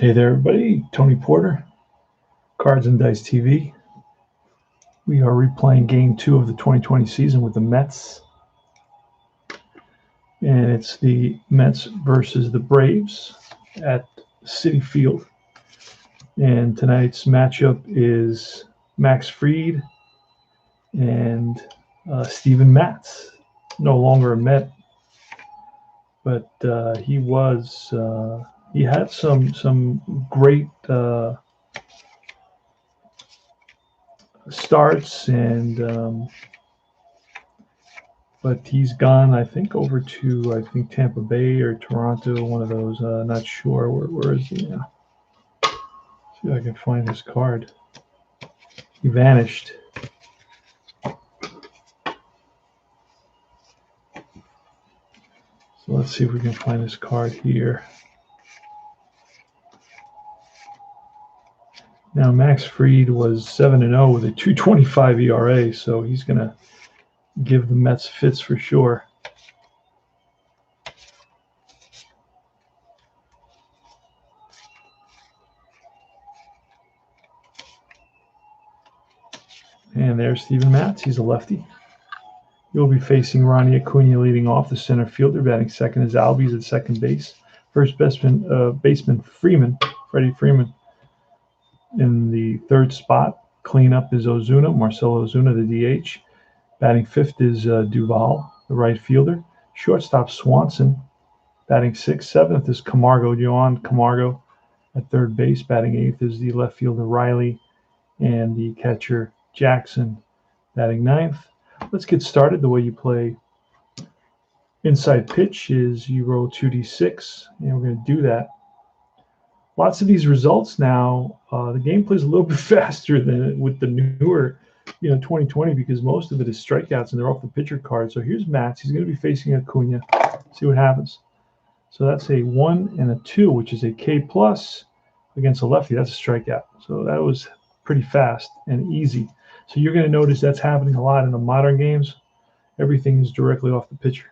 Hey there, everybody. Tony Porter, Cards and Dice TV. We are replaying Game 2 of the 2020 season with the Mets. And it's the Mets versus the Braves at Citi Field. And tonight's matchup is Max Fried and Steven Matz. No longer a Met, but he had some great starts, and but he's gone, I think, over to Tampa Bay or Toronto, one of those. Not sure where is he now. See if I can find his card. He vanished. So let's see if we can find his card here. Now Max Fried was 7-0 with a 2.25 ERA, so he's going to give the Mets fits for sure. And there's Steven Matz. He's a lefty. He'll be facing Ronnie Acuna leading off, the center fielder. Batting second is Albies at second base. First baseman Freeman, Freddy Freeman. In the third spot, cleanup is Marcelo Ozuna, the DH. Batting fifth is Duvall, the right fielder. Shortstop Swanson. Batting sixth. Seventh is Joan Camargo at third base. Batting eighth is the left fielder Riley, and the catcher Jackson. Batting ninth. Let's get started. The way you play inside pitch is you roll 2d6, and we're going to do that. Lots of these results now, the game plays a little bit faster than with the newer, 2020, because most of it is strikeouts and they're off the pitcher card. So here's Matz. He's going to be facing Acuna. See what happens. So that's a 1 and a 2, which is a K plus against a lefty. That's a strikeout. So that was pretty fast and easy. So you're going to notice that's happening a lot in the modern games. Everything is directly off the pitcher.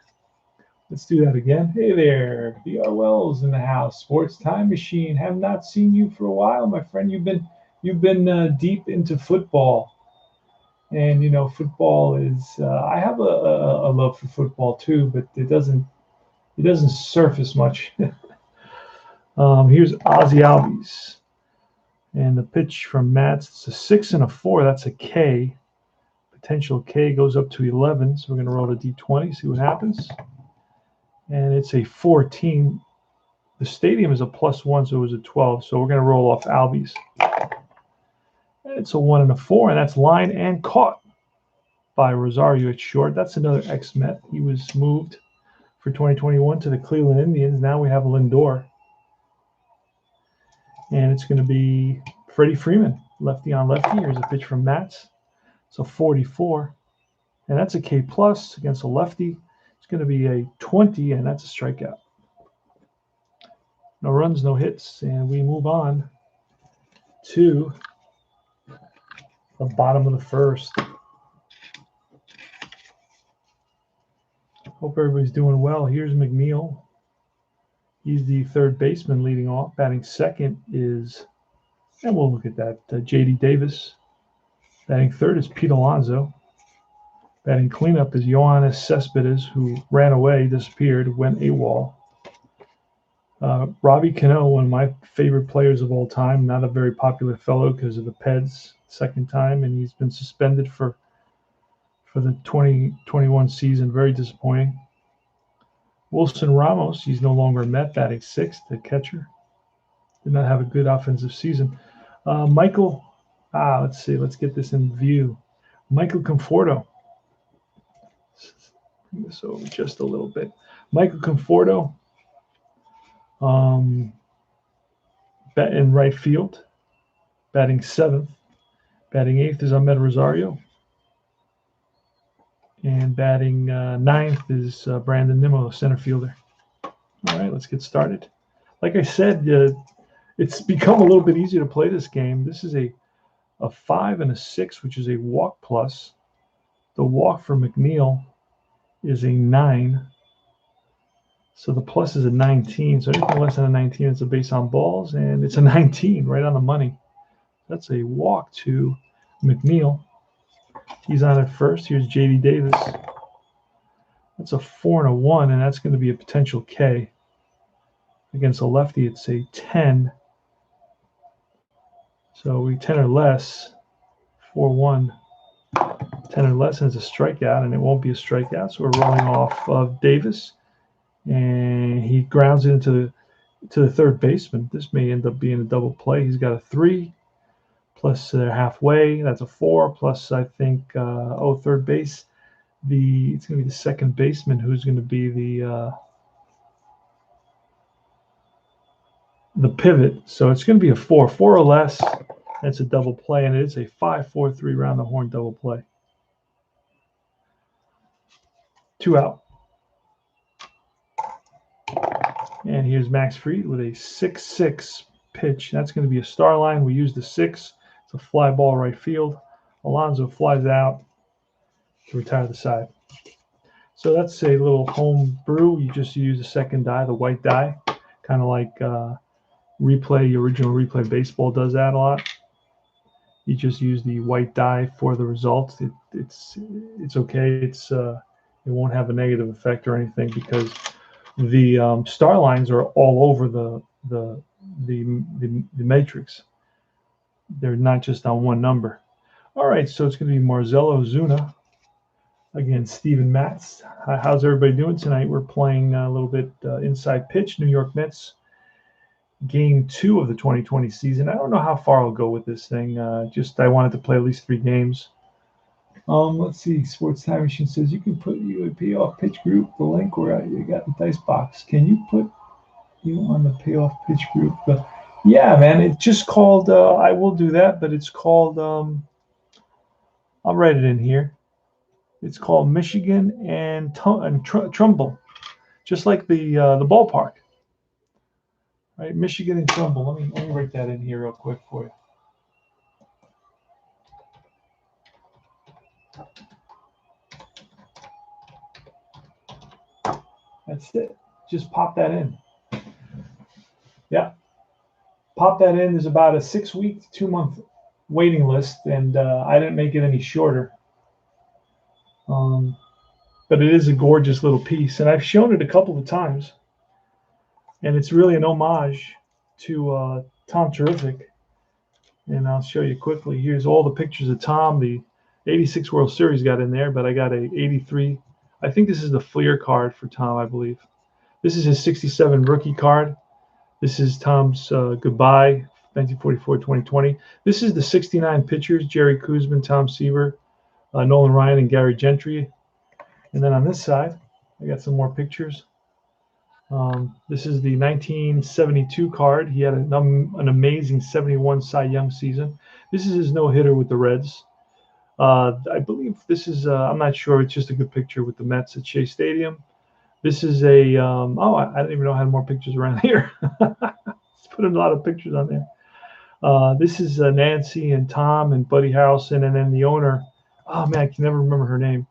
Let's do that again. Hey there, B.R. Wells in the house. Sports Time Machine. Have not seen you for a while, my friend. You've been deep into football, and football is. I have a love for football too, but it doesn't surface much. Here's Aussie Albies, and the pitch from Matz. It's a 6 and a 4. That's a K. Potential K goes up to 11. So we're going to roll a D20. See what happens. And it's a 14. The stadium is a +1, so it was a 12. So we're going to roll off Albies. And it's a 1 and a 4, and that's line and caught by Rosario at short. That's another ex-Met. He was moved for 2021 to the Cleveland Indians. Now we have Lindor. And it's going to be Freddy Freeman, lefty on lefty. Here's a pitch from Matz. It's a 44. And that's a K plus against a lefty. It's going to be a 20, and that's a strikeout. No runs, no hits, and we move on to the bottom of the first. Hope everybody's doing well. Here's McNeil. He's the third baseman leading off. Batting second is, and we'll look at that, J.D. Davis. Batting third is Pete Alonso. Batting cleanup is Johannes Suspenders, who ran away, disappeared, went AWOL. Robbie Cano, one of my favorite players of all time, not a very popular fellow because of the Peds, second time, and he's been suspended for the 2021 season. Very disappointing. Wilson Ramos, he's no longer a Met, batting sixth, the catcher. Did not have a good offensive season. Let's see, let's get this in view. Michael Conforto. Bring this over just a little bit. Michael Conforto, in right field, batting seventh. Batting eighth is Ahmed Rosario. And batting ninth is Brandon Nimmo, center fielder. All right, let's get started. Like I said, it's become a little bit easier to play this game. This is a 5 and a 6, which is a walk plus. The walk for McNeil is a 9. So the plus is a 19. So anything less than a 19 is a base on balls, and it's a 19, right on the money. That's a walk to McNeil. He's on at first. Here's J.D. Davis. That's a 4 and a 1, and that's going to be a potential K. Against a lefty, it's a 10. So we 10 or less, 4-1. 10 or less, and it's a strikeout, and it won't be a strikeout. So we're rolling off of Davis, and he grounds it into the third baseman. This may end up being a double play. He's got a 3, plus they're halfway. That's a 4, plus I think third base. It's going to be the second baseman who's going to be the pivot. So it's going to be a 4 or less. That's a double play, and it is a 5-4-3 round the horn double play. 2 out. And here's Max Fried with a 6-6 pitch. That's going to be a star line. We use the 6. It's a fly ball right field. Alonso flies out to retire the side. So that's a little home brew. You just use the second die, the white die, kind of like replay, original replay baseball does that a lot. You just use the white die for the results. It's okay. It won't have a negative effect or anything because the star lines are all over the matrix. They're not just on one number. All right, so it's going to be Marcelo Zuna against Steven Matz. How's everybody doing tonight? We're playing a little bit inside pitch, New York Mets, Game 2 of the 2020 season. I don't know how far I'll go with this thing. I wanted to play at least 3 games. Let's see. Sports Time Machine says you can put you a payoff pitch group. The link where you got the dice box. Can you put you on the payoff pitch group? Yeah, man. It's just called. I will do that, but it's called. I'll write it in here. It's called Michigan and Trumbull, just like the ballpark. Right, Michigan and Trumbull. Let me write that in here real quick for you. That's it. Just pop that in. Yeah. Pop that in. There's about a 6-week to 2-month waiting list, and I didn't make it any shorter. But it is a gorgeous little piece, and I've shown it a couple of times. And it's really an homage to Tom Terrific. And I'll show you quickly. Here's all the pictures of Tom. The 86 World Series got in there, but I got a 83. I think this is the Fleer card for Tom, I believe. This is his 67 rookie card. This is Tom's goodbye, 1944-2020. This is the 69 pitchers, Jerry Koosman, Tom Seaver, Nolan Ryan, and Gary Gentry. And then on this side, I got some more pictures. This is the 1972 card. He had an amazing 71 Cy Young season. This is his no-hitter with the Reds. I believe this is, I'm not sure, it's just a good picture with the Mets at Shea Stadium. This is a, I didn't even know I had more pictures around here. Let's put a lot of pictures on there. This is Nancy and Tom and Buddy Harrelson, and then the owner. Oh, man, I can never remember her name.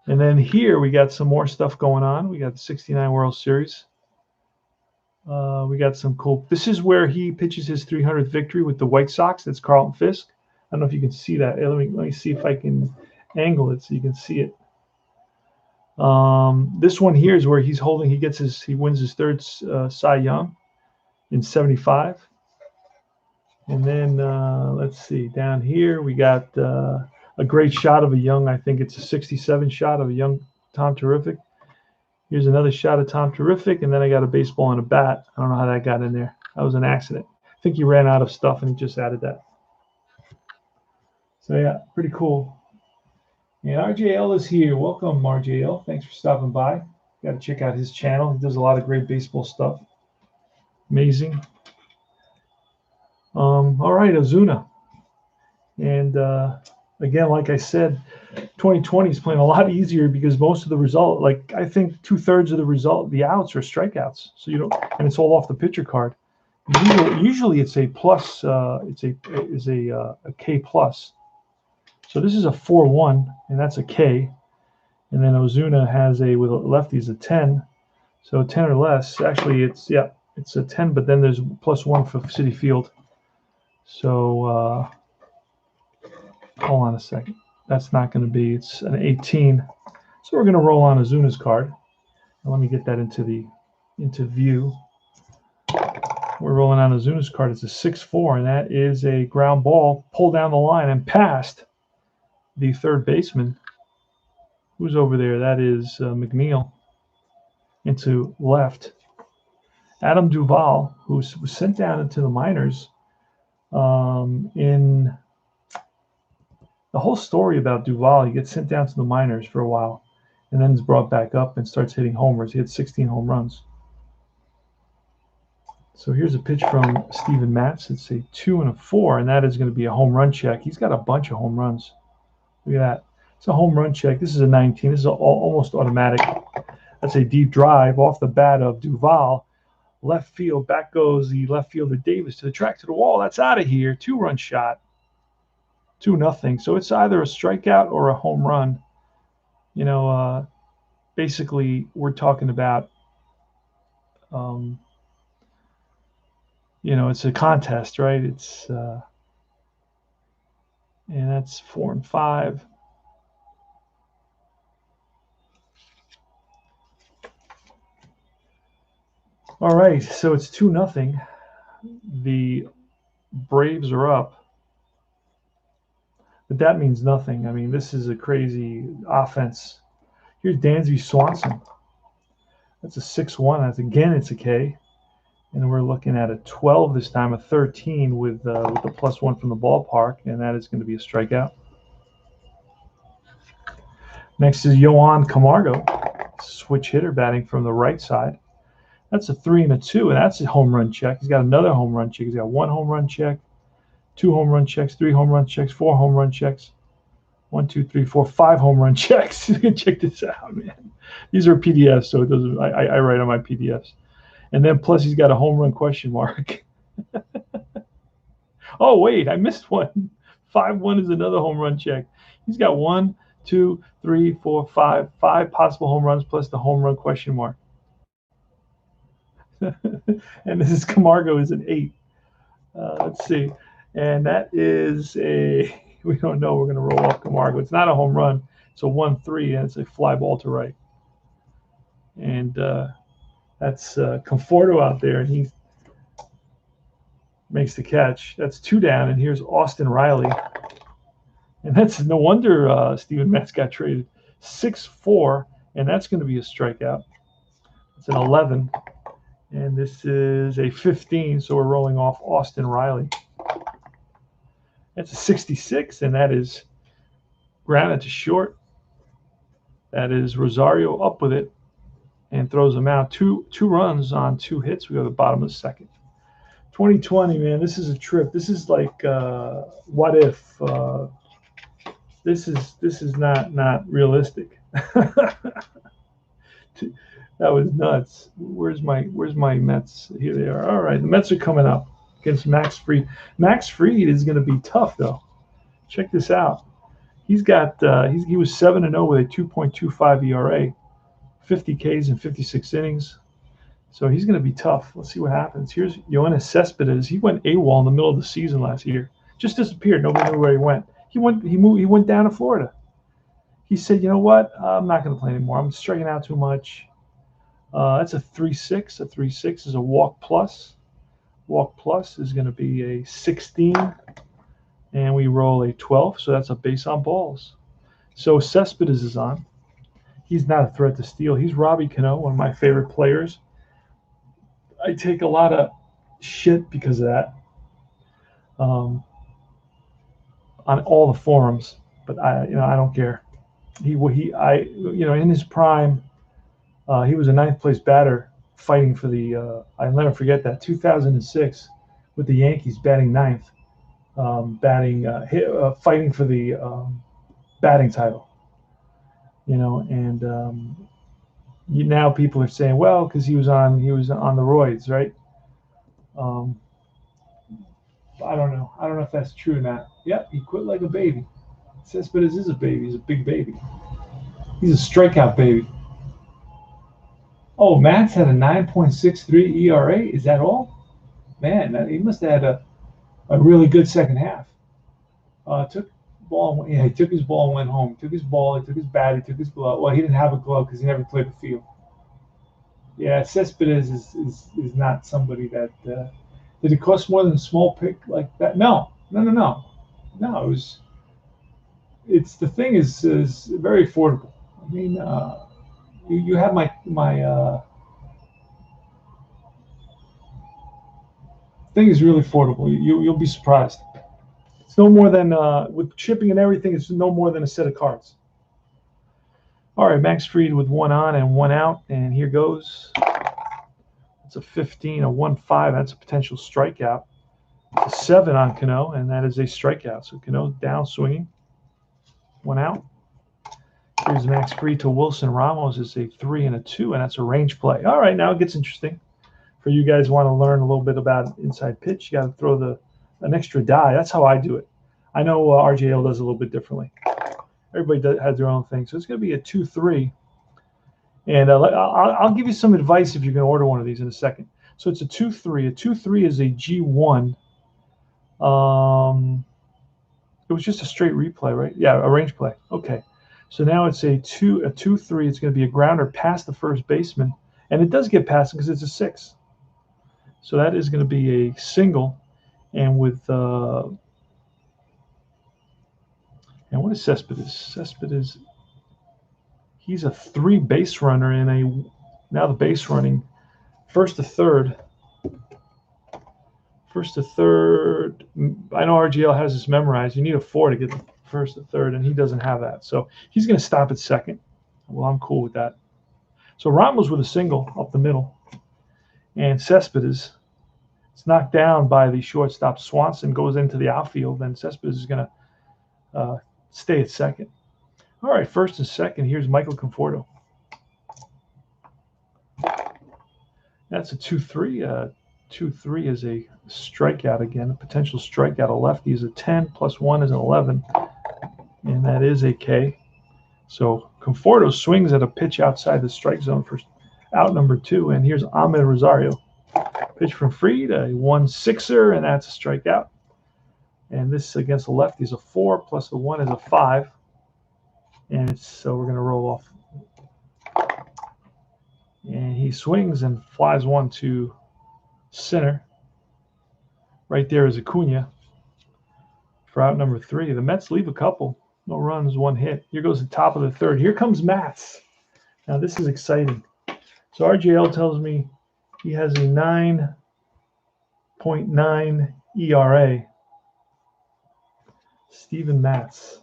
And then here we got some more stuff going on. We got the 69 World Series. We got some cool. This is where he pitches his 300th victory with the White Sox. That's Carlton Fisk. I don't know if you can see that. Let me see if I can angle it so you can see it. This one here is where he's holding. He wins his 3rd Cy Young in 75. And then let's see. Down here we got a great shot of a young. I think it's a 67 shot of a young Tom Terrific. Here's another shot of Tom Terrific, and then I got a baseball and a bat. I don't know how that got in there. That was an accident. I think he ran out of stuff, and he just added that. So, yeah, pretty cool. And RJL is here. Welcome, RJL. Thanks for stopping by. Got to check out his channel. He does a lot of great baseball stuff. Amazing. All right, Ozuna. And, again, like I said, 2020 is playing a lot easier because most of the result, like I think 2/3 of the result, the outs are strikeouts. So you don't, and it's all off the pitcher card. Usually it's a plus. It's a K plus. So this is a 4-1, and that's a K. And then Ozuna has with lefties a 10. So 10 or less. Actually, it's a 10, but then there's +1 for Citi Field. So hold on a second. That's not going to be. It's an 18. So we're going to roll on Ozuna's card. Now let me get that into view. We're rolling on Ozuna's card. It's a 6-4, and that is a ground ball pulled down the line and past the third baseman. Who's over there? That is McNeil into left. Adam Duvall, who was sent down into the minors. In the whole story about Duvall, he gets sent down to the minors for a while, and then is brought back up and starts hitting homers. He had 16 home runs. So here's a pitch from Steven Matz. It's a 2 and a 4, and that is going to be a home run check. He's got a bunch of home runs. Look at that. It's a home run check. This is a 19. This is almost automatic. That's a deep drive off the bat of Duvall. Left field. Back goes the left fielder Davis to the track, to the wall. That's out of here. 2-run shot. 2-0. So it's either a strikeout or a home run. Basically, we're talking about, it's a contest, right? It's and that's 4 and 5. All right, so it's 2-0. The Braves are up, but that means nothing. I mean, this is a crazy offense. Here's Dansby Swanson. That's a 6-1. It's a K. And we're looking at a 12 this time, a 13 with the +1 from the ballpark, and that is going to be a strikeout. Next is Joan Camargo, switch hitter, batting from the right side. That's a 3 and a 2, and that's a home run check. He's got another home run check. He's got 1 home run check, 2 home run checks, 3 home run checks, 4 home run checks. 1, 2, 3, 4, 5 home run checks. You can check this out, man. These are PDFs, so it doesn't. I write on my PDFs. And then plus he's got a home run question mark. Oh wait, I missed one. 5-1 is another home run check. He's got 1, 2, 3, 4, 5 possible home runs plus the home run question mark. And this is Camargo is an 8. Let's see, and that is we don't know. We're going to roll off Camargo. It's not a home run. It's a 1-3, and it's a fly ball to right. And that's Conforto out there, and he makes the catch. That's 2 down, and here's Austin Riley. And that's no wonder Steven Matz got traded. 6-4, and that's going to be a strikeout. It's an 11, and this is a 15, so we're rolling off Austin Riley. That's a 66, and that is grounded to short. That is Rosario up with it and throws them out. Two runs on 2 hits. We go to the bottom of the second. 2020, man, this is a trip. This is like what if. This is not realistic. That was nuts. Where's my Mets? Here they are. All right, the Mets are coming up against Max Fried. Max Fried is going to be tough, though. Check this out. He's got he was 7-0 with a 2.25 ERA, 50 Ks in 56 innings. So he's going to be tough. Let's see what happens. Here's Johannes Suspenders. He went AWOL in the middle of the season last year. Just disappeared. Nobody knew where he went. He went down to Florida. He said, you know what? I'm not going to play anymore. I'm striking out too much. That's a 3-6. A 3-6 is a walk plus. Walk plus is going to be a 16. And we roll a 12. So that's a base on balls. So Cespedes is on. He's not a threat to steal. He's Robbie Cano, one of my favorite players. I take a lot of shit because of that on all the forums, but I don't care. In his prime, he was a 9th place batter fighting for the. I'll never forget that 2006 with the Yankees batting 9th, fighting for the batting title. Now people are saying, well, because he was on the roids, right? I don't know. I don't know if that's true or not. Yep, he quit like a baby. Cespedes is a baby. He's a big baby. He's a strikeout baby. Oh, Matt's had a 9.63 ERA. Is that all? Man, he must have had a really good second half. Took ball. Yeah, he took his ball and went home. Took his ball. He took his bat. He took his glove. Well, he didn't have a glove because he never played the field. Yeah, Cespedes is not somebody that. Did it cost more than a small pick like that? No. No. It was. It's the thing is very affordable. I mean, you have my thing is really affordable. You'll be surprised. It's no more than with shipping and everything. It's no more than a set of cards. All right, Max Fried with one on and one out, and here goes. It's a 15, a 1-5. That's a potential strikeout. It's a 7 on Cano, and that is a strikeout. So Cano down swinging. One out. Here's Max Fried to Wilson Ramos. It's a 3 and a 2, and that's a range play. All right, now it gets interesting. For you guys who want to learn a little bit about inside pitch, you got to throw an extra die. That's how I do it. I know RJL does a little bit differently. Everybody has their own thing. So it's going to be a 2-3. And I'll give you some advice if you're going to order one of these in a second. So it's a 2-3. A 2-3 is a G1. It was just a straight replay, right? Yeah, a range play. Okay. So now it's a 2-3. It's going to be a grounder past the first baseman. And it does get past because it's a 6. So that is going to be a single. And with and what is Cespedes? Cespedes, he's a 3 base runner in now the base running first to third. First to third. I know RGL has this memorized. You need a 4 to get the first to third, and he doesn't have that. So he's going to stop at second. Well, I'm cool with that. So Ramos with a single up the middle. And Cespedes, it's knocked down by the shortstop. Swanson goes into the outfield, and Cespedes is going to stay at second. All right, first and second. Here's Michael Conforto. That's a 2-3. 2-3 is a strikeout again, a potential strikeout. A lefty is a 10, plus 1 is an 11, and that is a K. So Conforto swings at a pitch outside the strike zone for out number 2, and here's Ahmed Rosario. Pitch from Fried, a 1-6er, and that's a strikeout. And this against the lefty is a 4, plus the 1 is a 5. And so we're going to roll off. And he swings and flies one to center. Right there is Acuna for out number 3. The Mets leave a couple. No runs, 1 hit. Here goes the top of the third. Here comes Matz. Now this is exciting. So RJL tells me he has a 9.9 ERA. Steven Matz.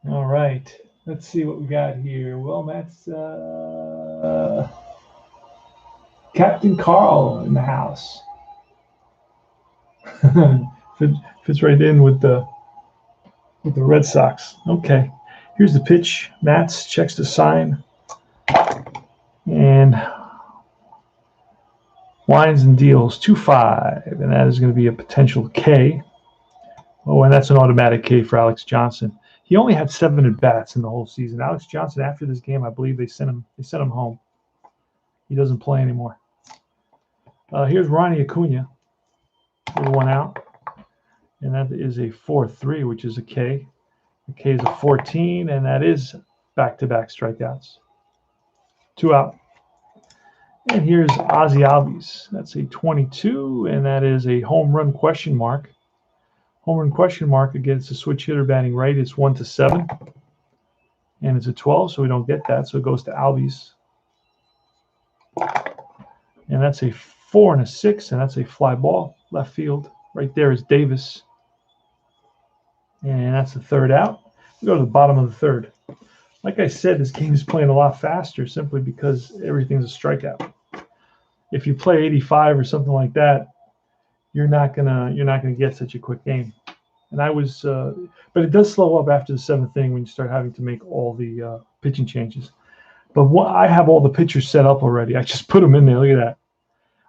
All right. Let's see what we got here. Well, Matz, Captain Carl in the house. Fits right in with the Red Sox. Okay. Here's the pitch. Matz checks the sign. And lines and deals 2-5. And that is going to be a potential K. Oh, and that's an automatic K for Alex Johnson. He only had 7 at-bats in the whole season. Alex Johnson, after this game, I believe they sent him home. He doesn't play anymore. Here's Ronnie Acuna with 1 out. And that is a 4-3, which is a K. The K is a 14, and that is back-to-back strikeouts. 2 out. And here's Aussie Albies. That's a 22, and that is a home run question mark. Home run question mark against a switch hitter batting right. It's 1-7. And it's a 12, so we don't get that. So it goes to Albies. And that's a 4 and a 6, and that's a fly ball. Left field. Right there is Davis. And that's the 3rd out. We go to the bottom of the 3rd. Like I said, this game is playing a lot faster simply because everything's a strikeout. If you play 85 or something like that, you're not gonna get such a quick game. And I was, but it does slow up after the 7th inning when you start having to make all the pitching changes. But I have all the pitchers set up already. I just put them in there. Look at that.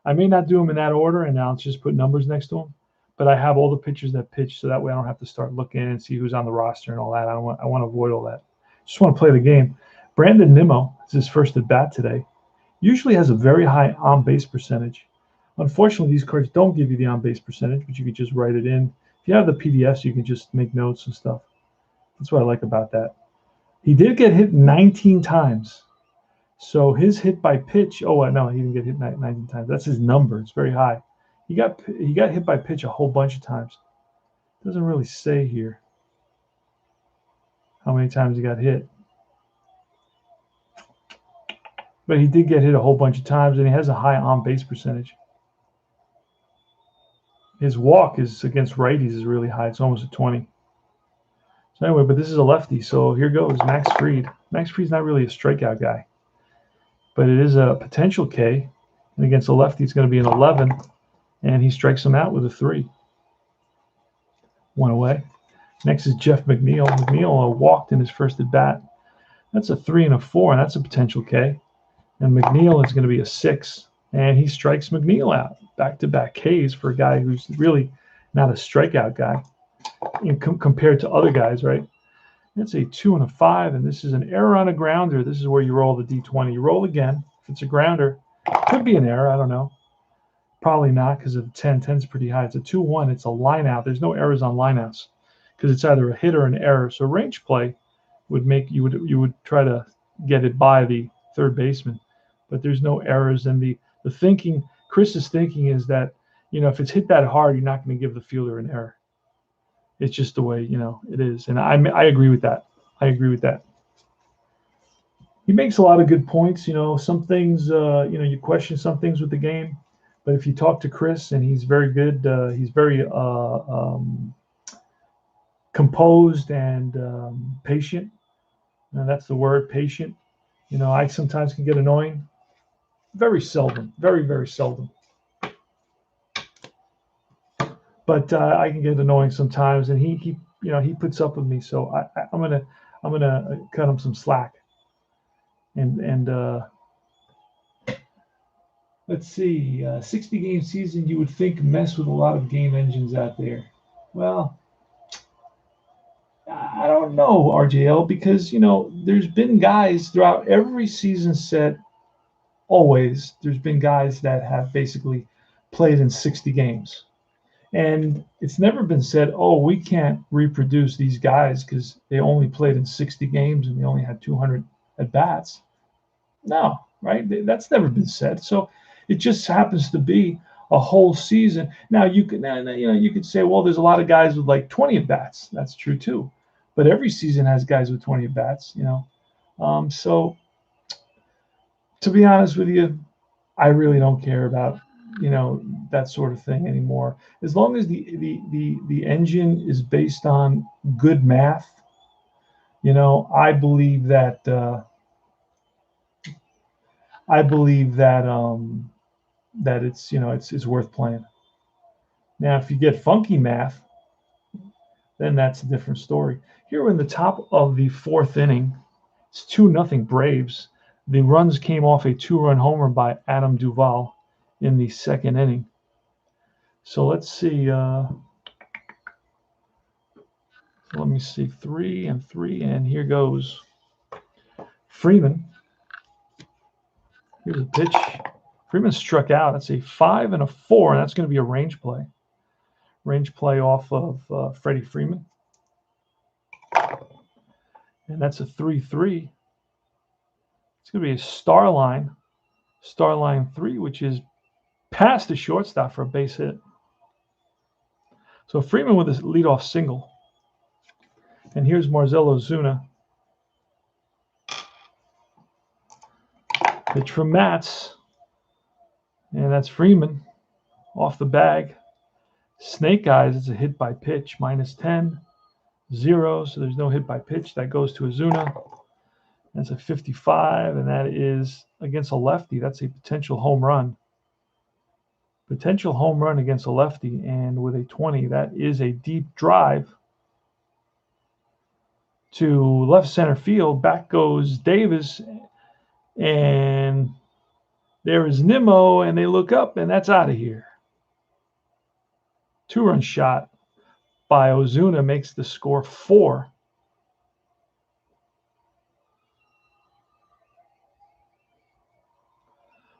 I may not do them in that order, and I'll just put numbers next to them. but I have all the pitchers that pitch, so that way I don't have to start looking and see who's on the roster and all that. I want to avoid all that. Just want to play the game. Brandon Nimmo is his first at bat today. Usually has a very high on base percentage. Unfortunately, these cards don't give you the on base percentage, but you can just write it in. If you have the PDFs, you can just make notes and stuff. That's what I like about that. He did get hit 19 times. So his hit by pitch, no, he didn't get hit 19 times. That's his number. It's very high. He got hit by pitch a whole bunch of times. Doesn't really say here how many times he got hit. But he did get hit a whole bunch of times, and he has a high on-base percentage. His walk is against righties is really high. It's almost a 20. So anyway, but this is a lefty, so here goes Max Fried. Max Fried's not really a strikeout guy, but it is a potential K. And against a lefty, it's going to be an 11, and he strikes him out with a 3. 1 away. Next is Jeff McNeil. McNeil walked in his first at bat. That's a 3 and a 4, and that's a potential K. And McNeil is going to be a 6, and he strikes McNeil out. Back-to-back Ks for a guy who's really not a strikeout guy compared to other guys, right? That's a 2 and a 5, and this is an error on a grounder. This is where you roll the D20. You roll again. If it's a grounder, could be an error. I don't know. Probably not because of the 10. 10's pretty high. It's a 2-1. It's a line out. There's no errors on line outs because it's either a hit or an error. So range play would make you would try to get it by the third baseman, but there's no errors. And the thinking, Chris's thinking is that, if it's hit that hard, you're not going to give the fielder an error. It's just the way, it is. And I agree with that. He makes a lot of good points. Some things, you question some things with the game, but if you talk to Chris, and he's very good, he's very composed and patient. And that's the word, patient. I sometimes can get annoying. Very seldom, very, very seldom. But I can get annoying sometimes, and he puts up with me. So I'm gonna cut him some slack. And let's see, 60-game season. You would think mess with a lot of game engines out there. Well, I don't know, RJL, because there's been guys throughout every season set. Always, there's been guys that have basically played in 60 games. And it's never been said, we can't reproduce these guys because they only played in 60 games and they only had 200 at-bats. No, right? That's never been said. So it just happens to be a whole season. Now, you could say, well, there's a lot of guys with like 20 at-bats. That's true, too. But every season has guys with 20 at-bats, So to be honest with you, I really don't care about that sort of thing anymore. As long as the engine is based on good math, I believe that that it's worth playing. Now, if you get funky math, then that's a different story. Here we're in the top of the 4th inning. It's 2-0 Braves. The runs came off a 2-run homer by Adam Duvall in the 2nd inning. So let's see. Let me see. 3 and 3, and here goes Freeman. Here's a pitch. Freeman struck out. That's a 5 and a 4, and that's going to be a range play. Range play off of Freddy Freeman. And that's a 3-3. It's going to be a star line 3, which is past the shortstop for a base hit. So Freeman with a leadoff single. And here's Marcell Ozuna. Pitch from Matz. And that's Freeman off the bag. Snake Eyes, it's a hit by pitch, -10, 0. So there's no hit by pitch. That goes to Ozuna. That's a 55, and that is against a lefty. That's a potential home run. Potential home run against a lefty, and with a 20, that is a deep drive to left center field. Back goes Davis, and there is Nimmo, and they look up, and that's out of here. Two-run shot by Ozuna makes the score 4.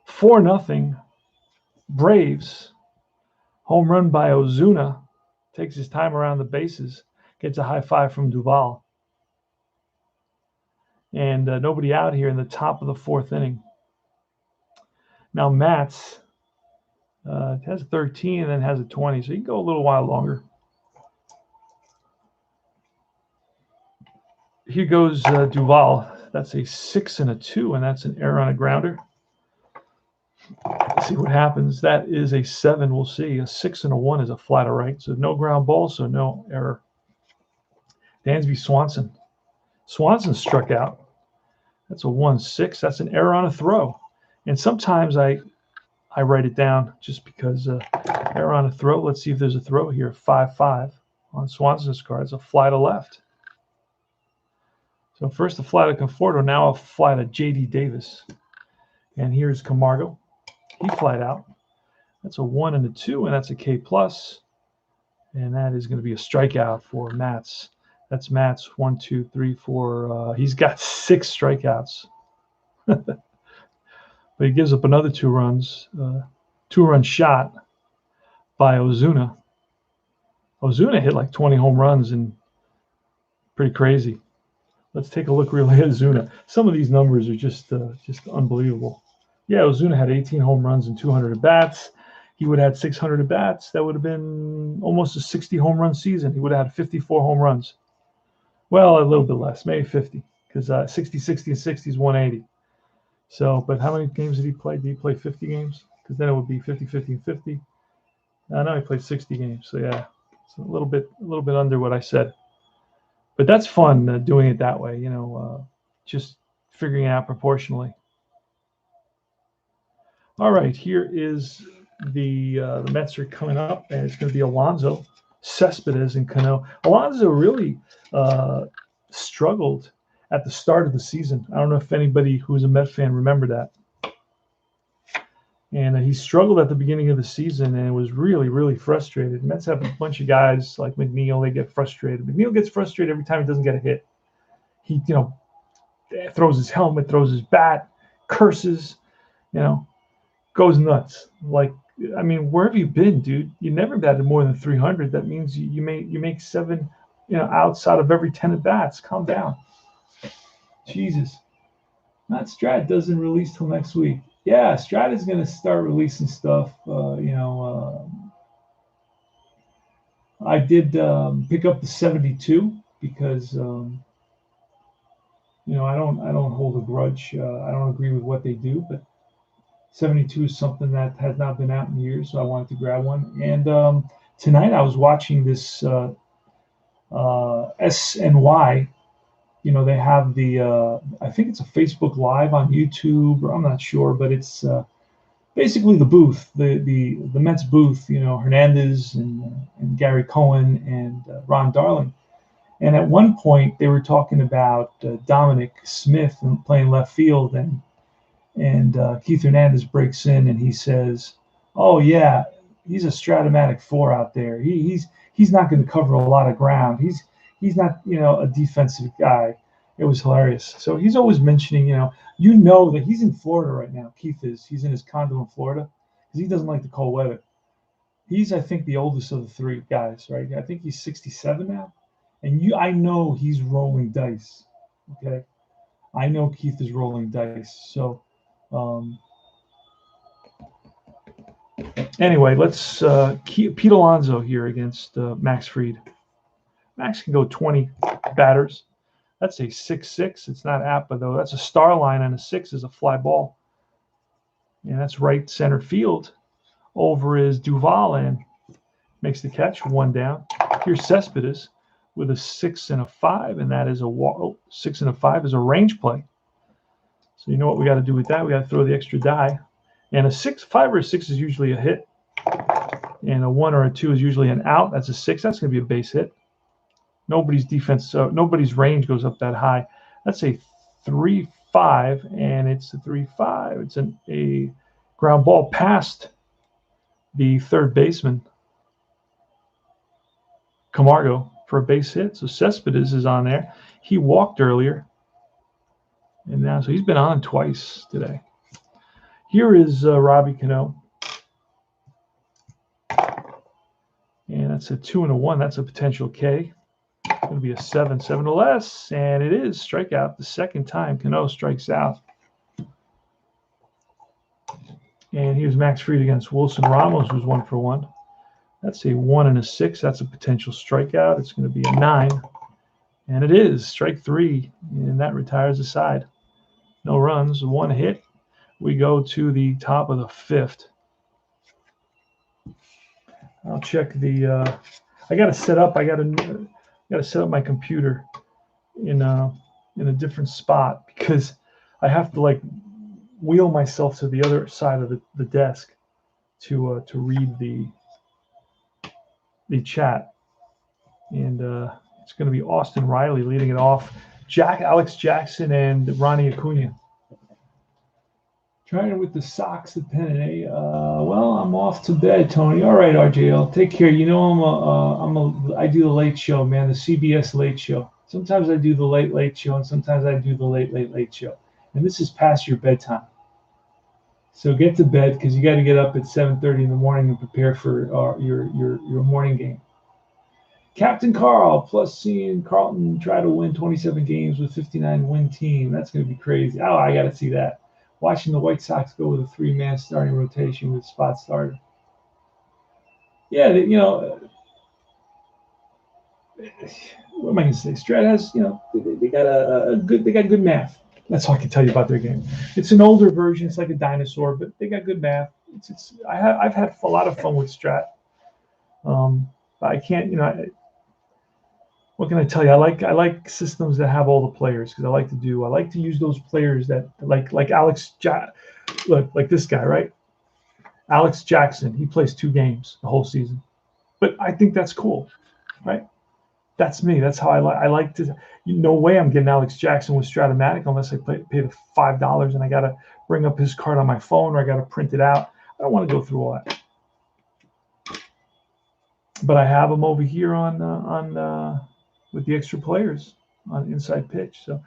Four nothing. Braves. Home run by Ozuna. Takes his time around the bases. Gets a high five from Duvall. And nobody out here in the top of the 4th inning. Now Mats has 13 and then has a 20, so he can go a little while longer. Here goes Duvall. That's a 6 and a 2, and that's an error on a grounder. Let's see what happens. That is a 7. We'll see. A 6 and a 1 is a flat to right, so no ground ball, so no error. Dansby Swanson. Swanson struck out. That's a 1-6. That's an error on a throw. And sometimes I write it down just because error on a throw. Let's see if there's a throw here. 5-5 on Swanson's card. It's a fly to left. So first a fly to Conforto, now a fly to J.D. Davis. And here's Camargo. He flied out. That's a 1 and a 2, and that's a K+. And that is going to be a strikeout for Mats. That's Mats. 1, 2, 3, 4. He's got 6 strikeouts. But he gives up another 2 runs. 2-run shot by Ozuna. Ozuna hit like 20 home runs and pretty crazy. Let's take a look really at Ozuna. Some of these numbers are just unbelievable. Yeah, Ozuna had 18 home runs and 200 at-bats. He would have had 600 at-bats. That would have been almost a 60 home run season. He would have had 54 home runs. Well, a little bit less, maybe 50, because 60, 60, and 60 is 180. So, but how many games did he play? Did he play 50 games? Because then it would be 50, 50, and 50. I know he played 60 games. So yeah, it's a little bit under what I said. But that's fun doing it that way, just figuring it out proportionally. All right, here is the Mets are coming up, and it's going to be Alonso, Cespedes, and Cano. Alonso really struggled at the start of the season. I don't know if anybody who is a Met fan remember that. And he struggled at the beginning of the season and was really, really frustrated. Mets have a bunch of guys like McNeil. They get frustrated. McNeil gets frustrated every time he doesn't get a hit. He, throws his helmet, throws his bat, curses, goes nuts. Like, I mean, where have you been, dude? You never batted more than 300. That means you make 7, outs out of every 10 at bats. Calm down. Jesus. Matt Strat doesn't release till next week. Yeah, Strat is going to start releasing stuff. I did pick up the 72 because I don't hold a grudge. I don't agree with what they do, but 72 is something that has not been out in years, so I wanted to grab one. And tonight I was watching this SNY. They have the I think it's a Facebook Live on YouTube, or I'm not sure, but it's basically the booth, the Mets booth. Hernandez and Gary Cohen and Ron Darling. And at one point they were talking about Dominic Smith playing left field, and Keith Hernandez breaks in and he says, "Oh yeah, he's a Stratomatic 4 out there. He's not going to cover a lot of ground. He's not a defensive guy." It was hilarious. So he's always mentioning that he's in Florida right now. Keith is. He's in his condo in Florida because he doesn't like the cold weather. He's, I think, the oldest of the 3 guys, right? I think he's 67 now, and I know he's rolling dice. Okay, I know Keith is rolling dice. So. Anyway, let's keep Pete Alonso here against Max Fried. Max can go 20 batters. That's a 6-6. It's not APA, though. That's a star line, and a 6 is a fly ball. And that's right center field. Over is Duvall, and makes the catch, 1 down. Here's Cespedes with a 6 and a 5, and that is a 6 and a 5 is a range play. So you know what we got to do with that? We got to throw the extra die. And a 5 or a 6 is usually a hit. And a 1 or a 2 is usually an out. That's a 6. That's going to be a base hit. Nobody's range goes up that high. That's a 3-5, and it's a 3-5. It's a ground ball past the third baseman. Camargo for a base hit. So Cespedes is on there. He walked earlier. And now, so he's been on twice today. Here is Robbie Cano. And that's a 2 and a 1. That's a potential K. It's going to be a 7 or less. And it is strikeout the second time Cano strikes out. And here's Max Fried against Wilson Ramos, who's 1 for 1. That's a 1 and a 6. That's a potential strikeout. It's going to be a 9. And it is strike 3. And that retires the side. No runs, 1 hit. We go to the top of the 5th. I'll check the. I got to set up. I got to set up my computer in a different spot because I have to like wheel myself to the other side of the desk to read the chat, and it's going to be Austin Riley leading it off. Alex Jackson and Ronnie Acuna. Trying it with the Sox at Penn, eh? Well, I'm off to bed, Tony. All right, RJL, take care. You know, I do the late show, man, the CBS late show. Sometimes I do the late show, and sometimes I do the late show. And this is past your bedtime. So get to bed because you got to get up at 7:30 in the morning and prepare for your morning game. Captain Carl, plus seeing Carlton try to win 27 games with 59 win team. That's going to be crazy. Oh, I got to see that. Watching the White Sox go with a 3-man starting rotation with spot starter. Yeah, you know, what am I going to say? Strat has, you know, they got good math. That's all I can tell you about their game. It's an older version. It's like a dinosaur, but they got good math. I've had a lot of fun with Strat. But I can't, you know, what can I tell you? I like systems that have all the players because I like to use those players that like Alex like this guy, right? Alex Jackson, he plays 2 games the whole season. But I think that's cool, right? That's me. That's how I like to. No way I'm getting Alex Jackson with Stratomatic unless I pay the $5 and I got to bring up his card on my phone or I got to print it out. I don't want to go through all that. But I have him over here on with the extra players on Inside Pitch. So,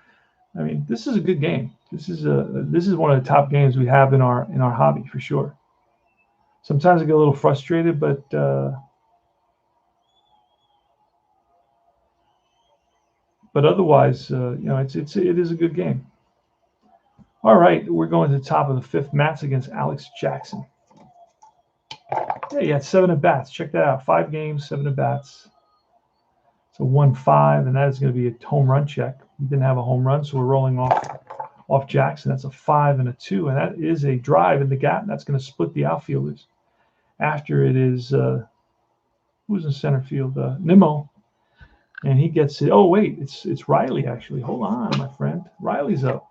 I mean, this is a good game. This is one of the top games we have in our hobby for sure. Sometimes I get a little frustrated, but otherwise, you know, it is a good game. All right, we're going to the top of the 5th. Mats against Alex Jackson. Yeah, he had 7 at bats. Check that out. 5 games, 7 at bats. So 1-5, and that is going to be a home run check. He didn't have a home run, so we're rolling off Jackson. That's a 5 and a 2, and that is a drive in the gap. And that's going to split the outfielders. After it is who's in center field? Nimmo, and he gets it. Oh wait, it's Riley actually. Hold on, my friend. Riley's up,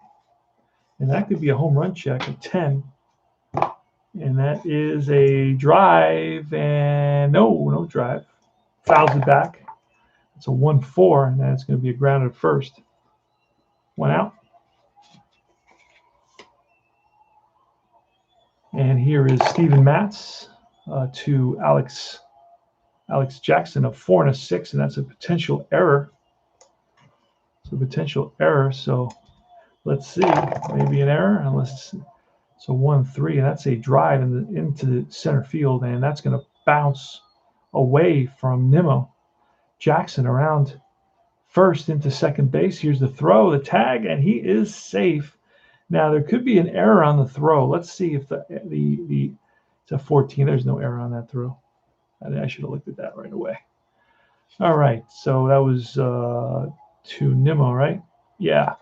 and that could be a home run check at 10. And that is a drive, and no drive. Fouls it back. It's a 1-4, and that's going to be a ground at first. 1 out. And here is Steven Matz to Alex Jackson, a 4 and a 6, and that's a potential error. It's a potential error, so let's see. Maybe an error, unless it's a 1-3, and that's a drive into the center field, and that's going to bounce away from Nimmo. Jackson around first into second base. Here's the throw, the tag, and he is safe. Now there could be an error on the throw. Let's see if it's a 14. There's no error on that throw. I should have looked at that right away. All right, so that was to Nimmo, right? Yeah,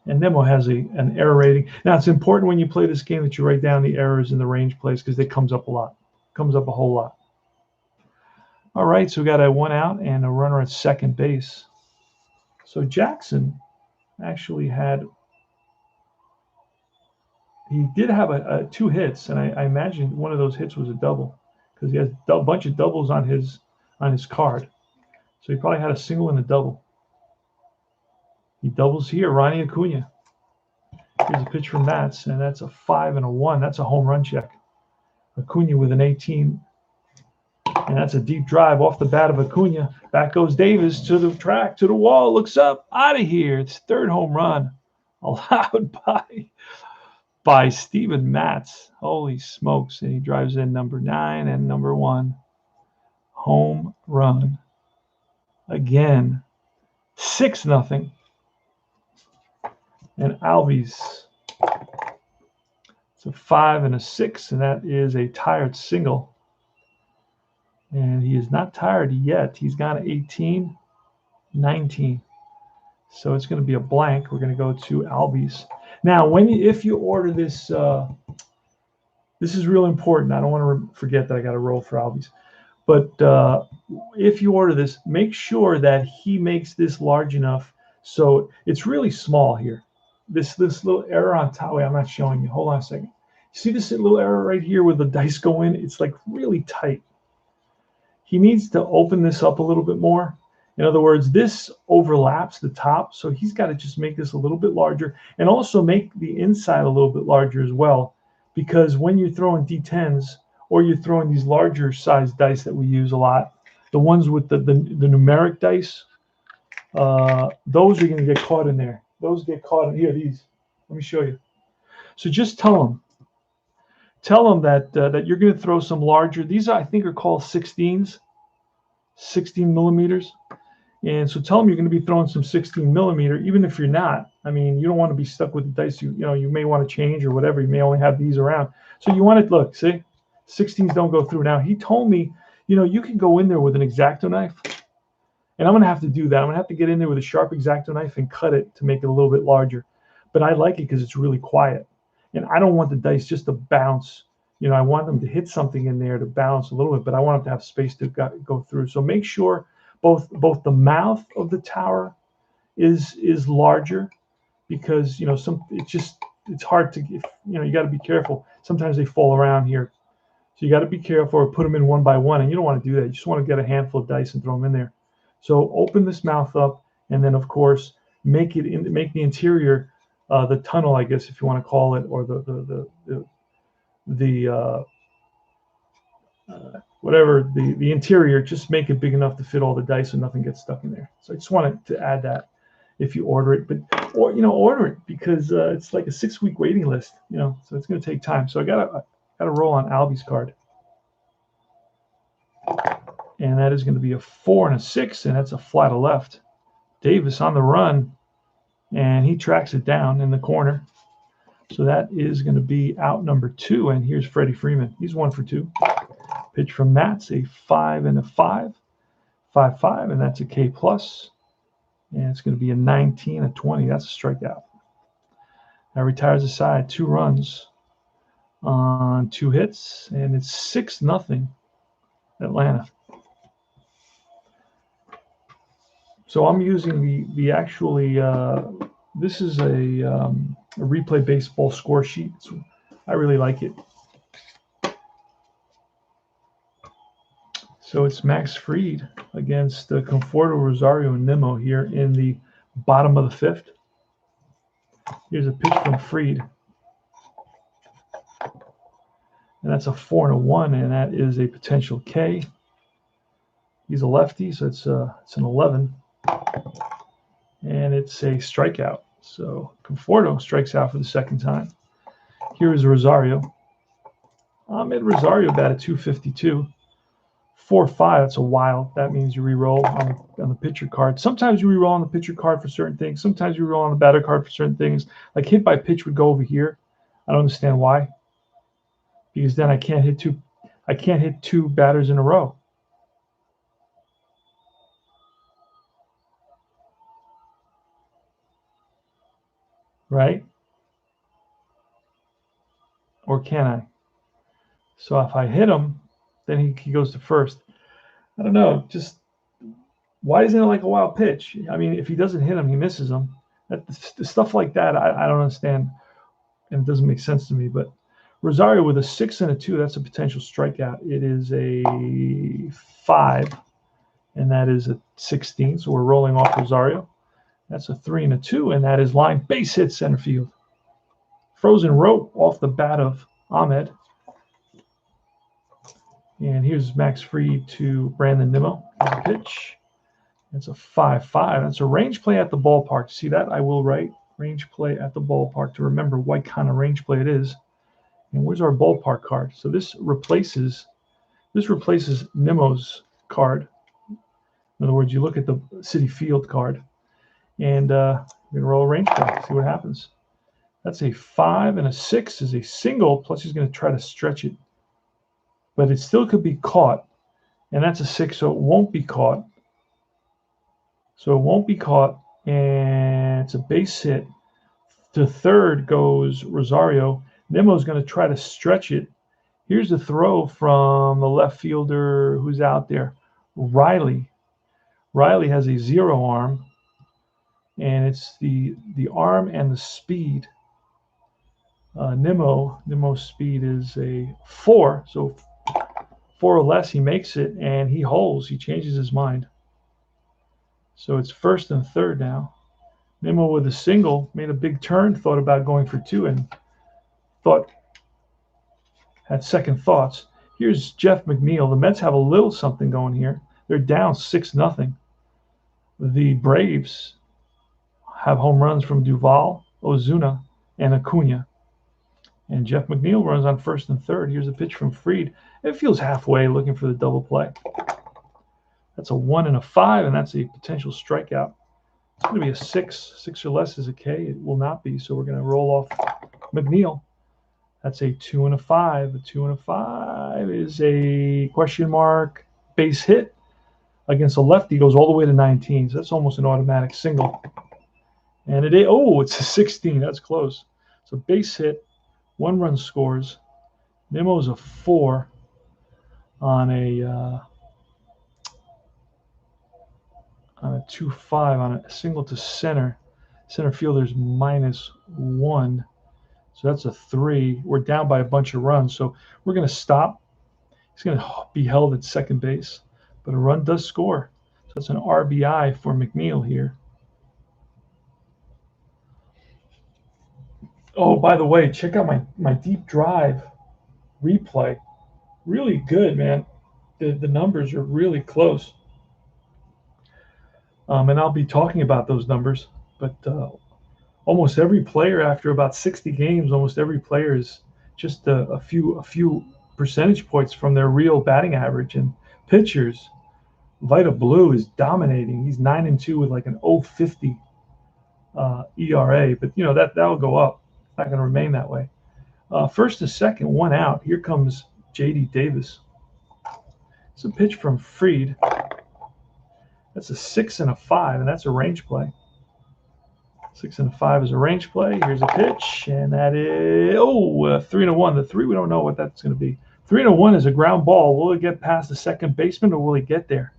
and Nimmo has an error rating. Now it's important when you play this game that you write down the errors in the range plays because it comes up a lot. Comes up a whole lot. All right, so we got a 1 out and a runner at second base. So Jackson actually he did have 2 hits, and I imagine one of those hits was a double because he has a bunch of doubles on his card. So he probably had a single and a double. He doubles here, Ronnie Acuna. Here's a pitch from Mats, and that's a 5 and a 1. That's a home run check. Acuna with an 18. And that's a deep drive off the bat of Acuna. Back goes Davis to the track, to the wall, looks up, out of here. It's third home run allowed by Steven Matz. Holy smokes. And he drives in number 9 and number 1. Home run. Again. 6-0. And Albies. It's a 5 and a 6, and that is a tired single. And he is not tired yet. He's gone 18, 19. So it's going to be a blank. We're going to go to Albies. Now, if you order this, this is real important. I don't want to forget that I got to roll for Albies. But if you order this, make sure that he makes this large enough so it's really small here. This little error on top. Wait, I'm not showing you. Hold on a second. See this little error right here where the dice go in? It's like really tight. He needs to open this up a little bit more. In other words, this overlaps the top, so he's got to just make this a little bit larger and also make the inside a little bit larger as well, because when you're throwing D10s or you're throwing these larger size dice that we use a lot, the ones with the numeric dice, those are going to get caught in there. Those get caught in here. These. Let me show you. So just tell them that you're going to throw some larger. These I think are called 16s, 16 millimeters. And so tell them you're going to be throwing some 16 millimeter, even if you're not. I mean, you don't want to be stuck with the dice. You may want to change or whatever. You may only have these around. So you want to look, see, 16s don't go through. Now he told me, you can go in there with an X-Acto knife, and I'm going to have to do that. I'm going to have to get in there with a sharp X-Acto knife and cut it to make it a little bit larger. But I like it because it's really quiet, and I don't want the dice just to bounce. I want them to hit something in there to bounce a little bit, but I want them to have space to go through. So make sure both the mouth of the tower is larger, because it's hard to you got to be careful. Sometimes they fall around here, so you got to be careful or put them in one by one, and you don't want to do that. You just want to get a handful of dice and throw them in there. So open this mouth up, and then of course make the interior the tunnel, I guess if you want to call it, or the interior, just make it big enough to fit all the dice so nothing gets stuck in there. So I just wanted to add that if you order it, order it, because it's like a 6-week waiting list, so it's going to take time. So I got to roll on Albie's card, and that is going to be a 4 and a 6, and that's a flat of left. Davis on the run, and he tracks it down in the corner. So that is going to be out number 2, and here's Freddy Freeman. He's 1 for 2. Pitch from Matz, a 5 and a 5, 5-5, and that's a K plus. And it's going to be a 19, a 20. That's a strikeout. Now retires aside, 2 runs on 2 hits, and it's 6-0 Atlanta. So I'm using the actually, this is a replay baseball score sheet. So I really like it. So it's Max Fried against Conforto, Rosario, and Nimmo here in the bottom of the 5th. Here's a pitch from Fried. And that's a 4 and a 1, and that is a potential K. He's a lefty, so it's an 11. And it's a strikeout. So Conforto strikes out for the 2nd time. Here is Rosario. Ahmed Rosario batted .252. 4-5, that's a wild. That means you re-roll on the pitcher card. Sometimes you re-roll on the pitcher card for certain things. Sometimes you re-roll on the batter card for certain things. Like hit by pitch would go over here. I don't understand why. Because then I can't hit two batters in a row. Right? Or can I? So if I hit him, then he goes to first. I don't know. Just why isn't it like a wild pitch? I mean, if he doesn't hit him, he misses him. The stuff like that, I don't understand, and it doesn't make sense to me. But Rosario with a 6 and a 2, that's a potential strikeout. It is a 5, and that is a 16. So we're rolling off Rosario. That's a 3 and a 2, and that is line base hit center field. Frozen rope off the bat of Ahmed. And here's Max Fried to Brandon Nimmo. Here's a pitch. It's a 5-5. That's a range play at the ballpark. See that? I will write range play at the ballpark to remember what kind of range play it is. And where's our ballpark card? So this replaces Nimmo's card. In other words, you look at the Citi Field card, and we're gonna roll a range play. See what happens. That's a 5 and a 6 is a single. Plus he's gonna try to stretch it, but it still could be caught. And that's a 6, so it won't be caught. So it won't be caught, and it's a base hit. To third goes Rosario. Nimmo's going to try to stretch it. Here's the throw from the left fielder who's out there, Riley. Riley has a 0 arm, and it's the arm and the speed. Nimmo's speed is a 4, so 4 or less, he makes it, and he holds. He changes his mind. So it's first and third now. Nimmo with a single, made a big turn, thought about going for 2, and had second thoughts. Here's Jeff McNeil. The Mets have a little something going here. They're down 6-0. The Braves have home runs from Duvall, Ozuna, and Acuna. And Jeff McNeil runs on first and third. Here's a pitch from Fried. It feels halfway, looking for the double play. That's a 1 and a 5, and that's a potential strikeout. It's going to be a 6. 6 or less is a K. It will not be, so we're going to roll off McNeil. That's a 2 and a 5. A 2 and a 5 is a question mark base hit against a lefty. Goes all the way to 19, so that's almost an automatic single. And it's a 16. That's close. So base hit, 1 run scores. Nimmo's a 4 on a 2-5 on a single to center. Center fielder's -1. So that's a 3. We're down by a bunch of runs. So we're going to stop. He's going to be held at second base. But a run does score. So it's an RBI for McNeil here. Oh, by the way, check out my deep drive replay. Really good, man. The numbers are really close. And I'll be talking about those numbers. But almost every player, after about 60 games, almost every player is just a few percentage points from their real batting average. And pitchers, Vita Blue is dominating. He's 9-2 with like an 0.50 ERA. But that'll go up. It's not going to remain that way. First to second, 1 out. Here comes J.D. Davis. It's a pitch from Fried. That's a 6 and a 5, and that's a range play. 6 and a 5 is a range play. Here's a pitch, and that is 3 and a 1. The 3, we don't know what that's going to be. 3 and a 1 is a ground ball. Will it get past the second baseman, or will he get there?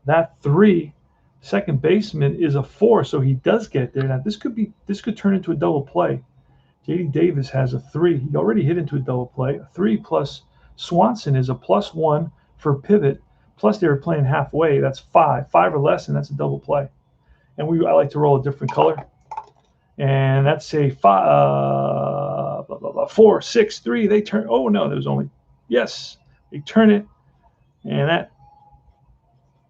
That 3, second baseman, is a 4, so he does get there. Now this could turn into a double play. J.D. Davis has a 3. He already hit into a double play. A 3 plus Swanson is a +1 for pivot. Plus they were playing halfway. That's 5. 5 or less, and that's a double play. And I like to roll a different color. And that's a 4, 6, 3. They turn. Oh no, there was only They turn it, and that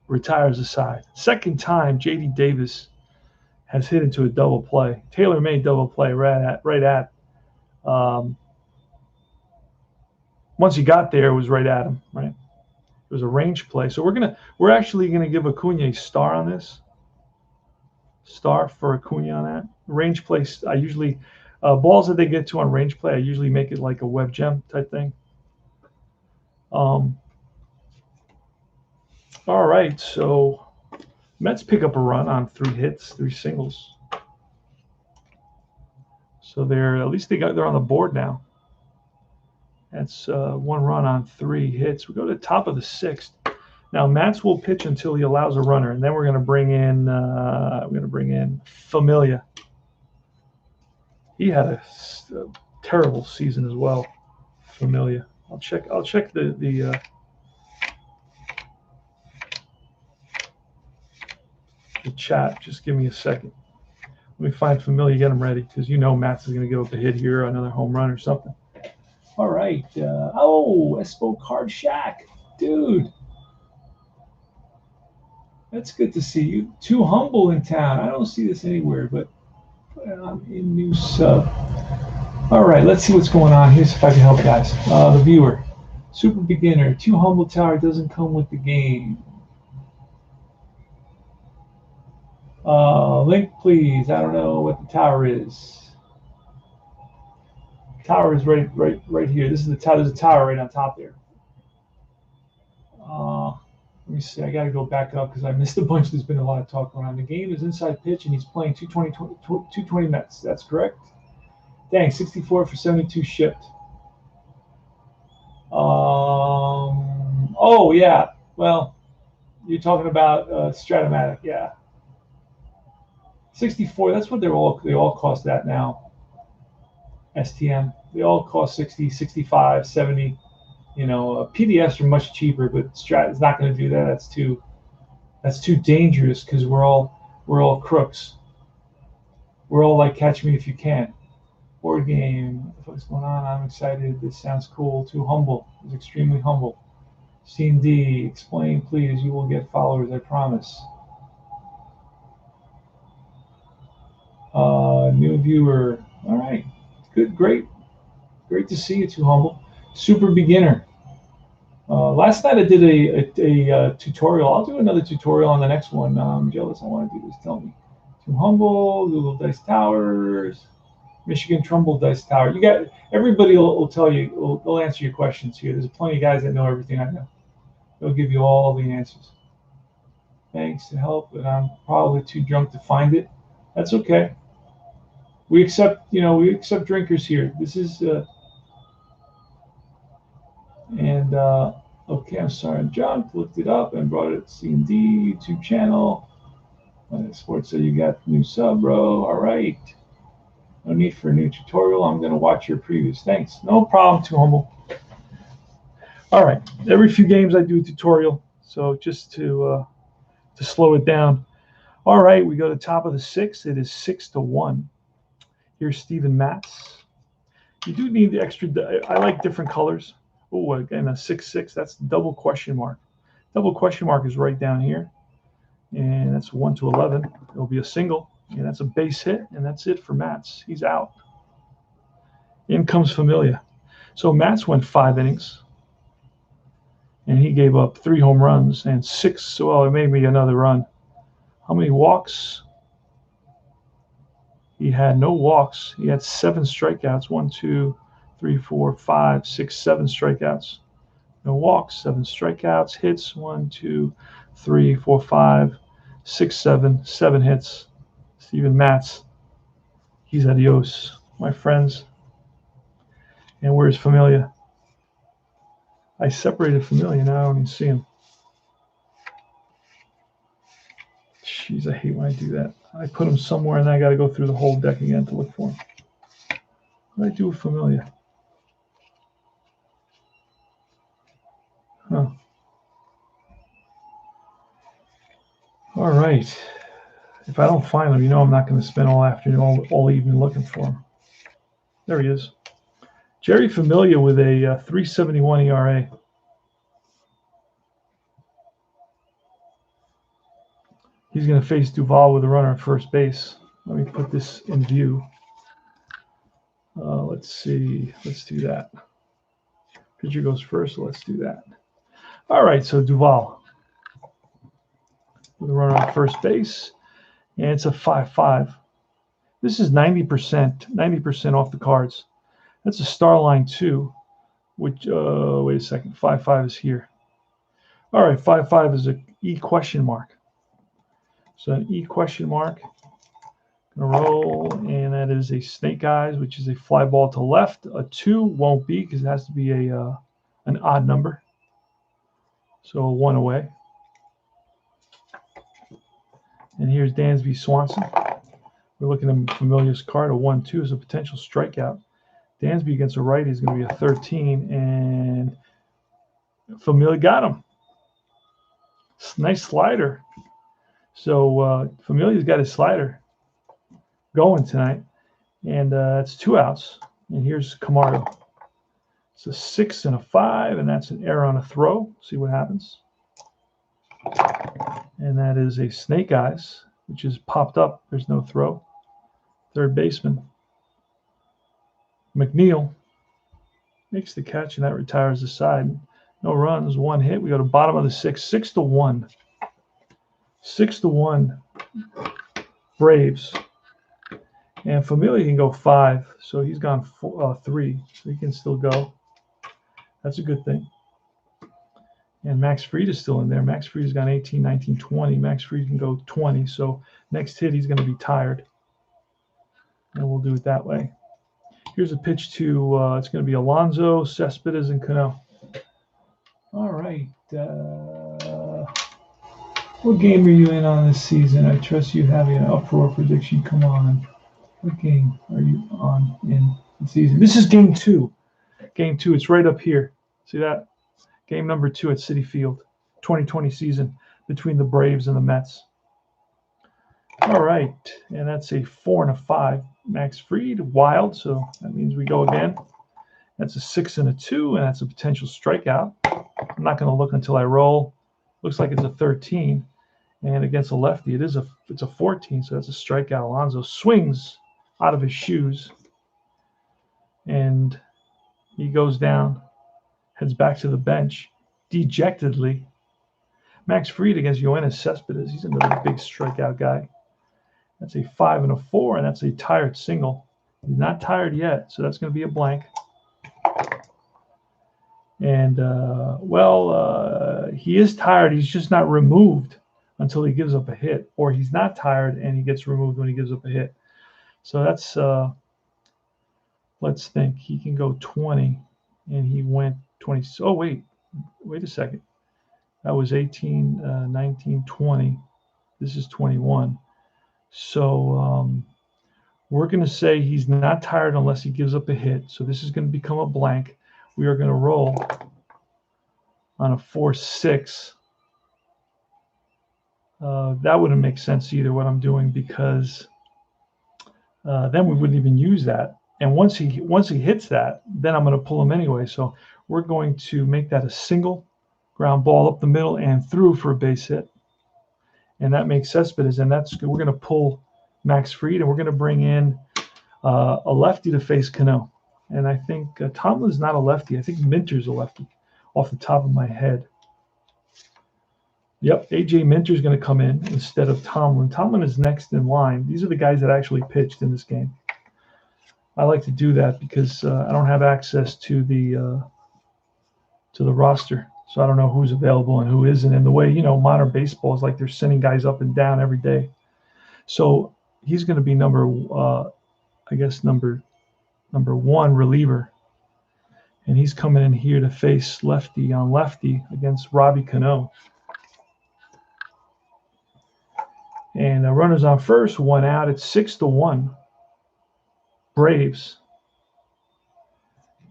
retires the side. Second time J.D. Davis has hit into a double play. Taylor-made double play right at. Once he got there, it was right at him. Right. It was a range play. So we're actually gonna give Acuna a star on this. Star for Acuna on that. Range play, I usually, balls that they get to on range play, I usually make it like a web gem type thing. All right, so Mets pick up a run on 3 hits, 3 singles. So they're on the board now. That's 1 run on 3 hits. We go to the top of the 6th. Now Mats will pitch until he allows a runner, and then we're going to bring in Familia. He had a terrible season as well. Familia. I'll check the chat. Just give me a second. Let me find Familia, get him ready, because Mats is going to give up a hit here, another home run or something. All right. Oh, Espo Card Shack. Dude. That's good to see you. Too humble in town. I don't see this anywhere, but I'm in new sub. All right, let's see what's going on. Here's if I can help, guys. The viewer. Super beginner. Too humble tower doesn't come with the game. Link, please. I don't know what the tower is. Tower is right here. This is the tower. There's a tower right on top there. Let me see. I got to go back up because I missed a bunch. There's been a lot of talk going on. The game is inside pitch, and he's playing 220 Mets. That's correct. Dang, 64 for 72 shipped. Oh yeah. Well, you're talking about Stratomatic, yeah. 64. That's what they all cost that now. STM. They all cost 60, 65, 70. You know, PDFs are much cheaper, but Strat is not going to do that. That's too dangerous because we're all crooks. We're all like Catch Me If You Can. Board game. What's going on? I'm excited. This sounds cool. Too humble. He's extremely humble. Scene D. Explain, please. You will get followers. I promise. New viewer. All right. Good. Great. Great to see you. Too humble. Super beginner. Last night I did a tutorial. I'll do another tutorial on the next one. I'm jealous. I want to do this. Tell me. Too humble. Google Dice Towers. Michigan Trumbull Dice Tower. You got everybody will tell you. They'll answer your questions here. There's plenty of guys that know everything I know. They'll give you all the answers. Thanks to help, but I'm probably too drunk to find it. That's okay. We accept drinkers here. This is okay. I'm sorry, John looked it up and brought it to C&D YouTube channel. Sports said you got the new sub, bro. All right. No need for a new tutorial. I'm going to watch your previews. Thanks. No problem. Too humble. All right. Every few games I do a tutorial, so just to slow it down. All right, we go to top of the sixth. It is 6-1. Here's Steven Matz. You do need the extra. I like different colors. Oh, again, a 6-6. That's double question mark. Double question mark is right down here, and that's 1 to 11. It'll be a single, and that's a base hit, and that's it for Matz. He's out. In comes Familia. So Matz went 5 innings, and he gave up 3 home runs and 6. Well, it made me another run. How many walks? He had no walks. He had 7 strikeouts. 1, 2, 3, 4, 5, 6, 7 strikeouts. No walks, 7 strikeouts. Hits 1, 2, 3, 4, 5, 6, 7 hits. Steven Matz. He's adios, my friends. And where's Familia? I separated Familia. Now I don't even see him. Jeez, I hate when I do that. I put him somewhere and I got to go through the whole deck again to look for him. What did I do with Familia? Huh. All right. If I don't find him, you know I'm not going to spend all afternoon, all evening looking for him. There he is. Jerry Familia with a 3.71 ERA. He's going to face Duvall with a runner at first base. Let me put this in view. Let's see. Let's do that. Pitcher goes first, so let's do that. All right, so Duvall with a runner at first base, and it's a 5-5. This is 90% off the cards. That's a star line 2, which, wait a second, 5-5 is here. All right, 5-5 is a E question mark. So an E question mark. Gonna roll, and that is a snake eyes, which is a fly ball to left. A 2 won't be because it has to be an odd number. So a 1 away. And here's Dansby Swanson. We're looking at Familia's card. A 1-2 is a potential strikeout. Dansby against a righty is going to be a 13, and Familia got him. Nice slider. So Familia's got his slider going tonight, and that's 2 outs. And here's Camargo. It's a 6 and a 5, and that's an error on a throw. See what happens. And that is a Snake Eyes, which is popped up. There's no throw. Third baseman McNeil makes the catch, and that retires the side. No runs, one hit. We go to bottom of the 6th, 6-1. 6-1 Braves. And Familia can go 5, so he's gone 3, so he can still go. That's a good thing. And Max Fried is still in there. Max Fried has gone 18, 19, 20. Max Fried can go 20, so next hit he's going to be tired. And we'll do it that way. Here's a pitch to, it's going to be Alonso, Cespedes, and Cano. All right. What game are you in on this season? I trust you have an uproar prediction. Come on. What game are you on in the season? This is game 2. Game 2. It's right up here. See that? Game number 2 at Citi Field. 2020 season between the Braves and the Mets. All right. And that's a 4 and a 5. Max Fried, wild. So that means we go again. That's a 6 and a 2, and that's a potential strikeout. I'm not going to look until I roll. Looks like it's a 13. And against a lefty, it's a 14, so that's a strikeout. Alonso swings out of his shoes, and he goes down, heads back to the bench, dejectedly. Max Fried against Johannes Suspenders. He's another big strikeout guy. That's a 5 and a 4, and that's a tired single. He's not tired yet, so that's going to be a blank. And, he is tired. He's just not removed until he gives up a hit, or he's not tired and he gets removed when he gives up a hit. So that's, let's think. He can go 20, and he went 20. Oh, wait a second. That was 18, 19, 20. This is 21. So we're going to say he's not tired unless he gives up a hit. So this is going to become a blank. We are going to roll on a 4-6. That wouldn't make sense either, what I'm doing, because then we wouldn't even use that. And once he hits that, then I'm going to pull him anyway. So we're going to make that a single, ground ball up the middle and through for a base hit. And that makes Cespedes, and we're going to pull Max Fried, and we're going to bring in a lefty to face Cano. And I think Tomlin's not a lefty. I think Minter's a lefty off the top of my head. Yep, A.J. Minter's going to come in instead of Tomlin. Tomlin is next in line. These are the guys that actually pitched in this game. I like to do that because I don't have access to the roster, so I don't know who's available and who isn't. And the way, modern baseball is like they're sending guys up and down every day. So he's going to be number 1 reliever. And he's coming in here to face lefty on lefty against Robbie Cano. And runners on first, 1 out. It's 6-1 Braves.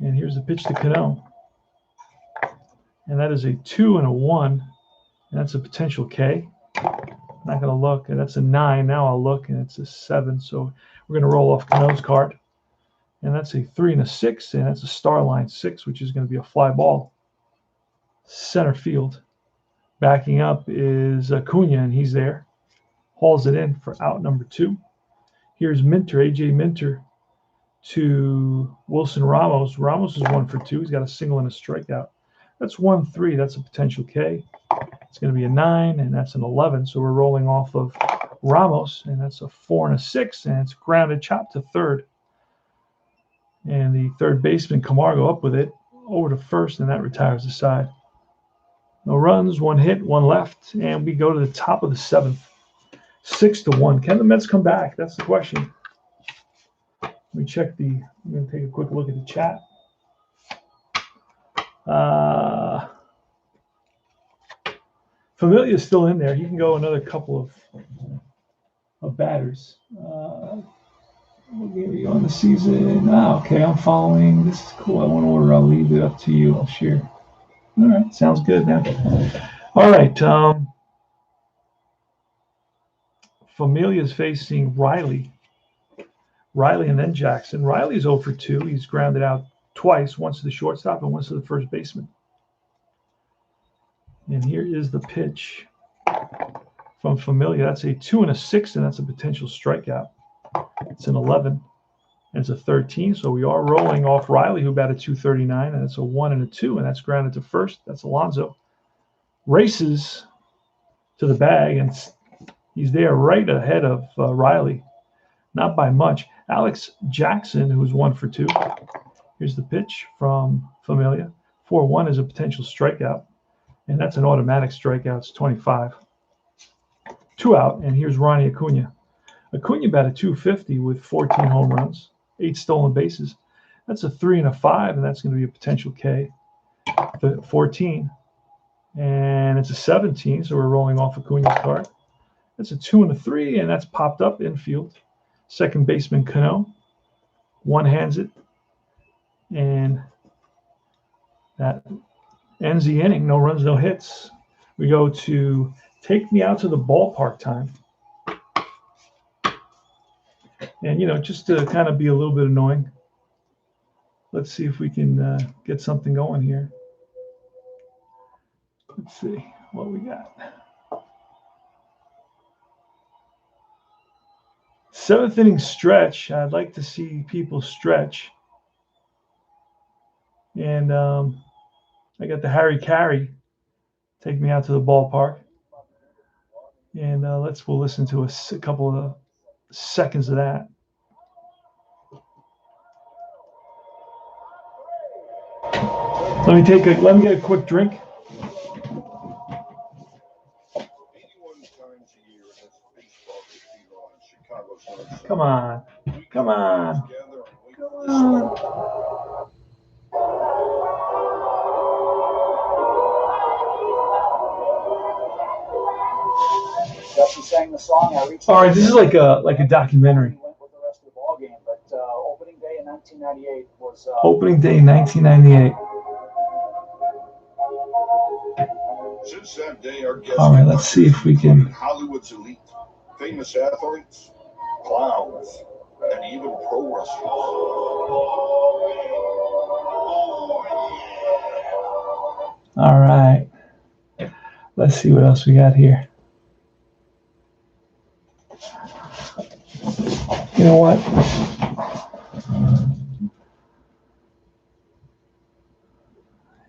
And here's the pitch to Cano. And that is a 2 and a 1. And that's a potential K. I'm not going to look. And that's a 9. Now I'll look, and it's a 7. So we're going to roll off Cano's card. And that's a 3 and a 6. And that's a star line 6, which is going to be a fly ball. Center field. Backing up is Acuna, and he's there. Hauls it in for out number 2. Here's Minter, A.J. Minter to Wilson Ramos. Ramos is 1 for 2. He's got a single and a strikeout. That's 1-3. That's a potential K. It's going to be a 9, and that's an 11. So we're rolling off of Ramos, and that's a 4 and a 6, and it's grounded chop to third. And the third baseman, Camargo, up with it over to first, and that retires the side. No runs, 1 hit, 1 left, and we go to the top of the 7th. 6-1. Can the Mets come back? That's the question. Let me check I'm going to take a quick look at the chat. Familia is still in there. He can go another couple of batters. What game are you on the season? Okay, I'm following. This is cool. I want to order. I'll leave it up to you. I'll share. All right, sounds good now. All right. Familia is facing Riley and then Jackson. Riley's 0 for 2. He's grounded out twice, once to the shortstop and once to the first baseman. And here is the pitch from Familia. That's a 2 and a 6, and that's a potential strikeout. It's an 11, and it's a 13. So we are rolling off Riley, who batted 239, and it's a 1 and a 2, and that's grounded to first. That's Alonso. Races to the bag, and he's there right ahead of Riley. Not by much. Alex Jackson, who's 1 for 2. Here's the pitch from Familia. 4-1 is a potential strikeout, and that's an automatic strikeout. It's 25. 2 out, and here's Ronnie Acuna. Acuna batted 250 with 14 home runs, 8 stolen bases. That's a 3 and a 5, and that's going to be a potential K. 14, and it's a 17, so we're rolling off Acuna's card. That's a 2 and a 3, and that's popped up infield. Second baseman Cano one-hands it, and that ends the inning. No runs, no hits. We go to Take Me Out to the Ballpark time. And, just to kind of be a little bit annoying, let's see if we can get something going here. Let's see what we got. 7th inning stretch. I'd like to see people stretch. And I got the Harry Carey, Take Me Out to the Ballpark. And we'll listen to a couple of seconds of that. Let me get a quick drink. Come on. Come on. Come on. Justin sang the song. All right, this is like a documentary. Went with the rest of the ball game, but opening day in 1998 was. Opening day in 1998. Since that day, our guests All right, let's see if we can. Hollywood's elite, famous athletes, clowns, and even pro wrestlers. All right. Let's see what else we got here. You know what?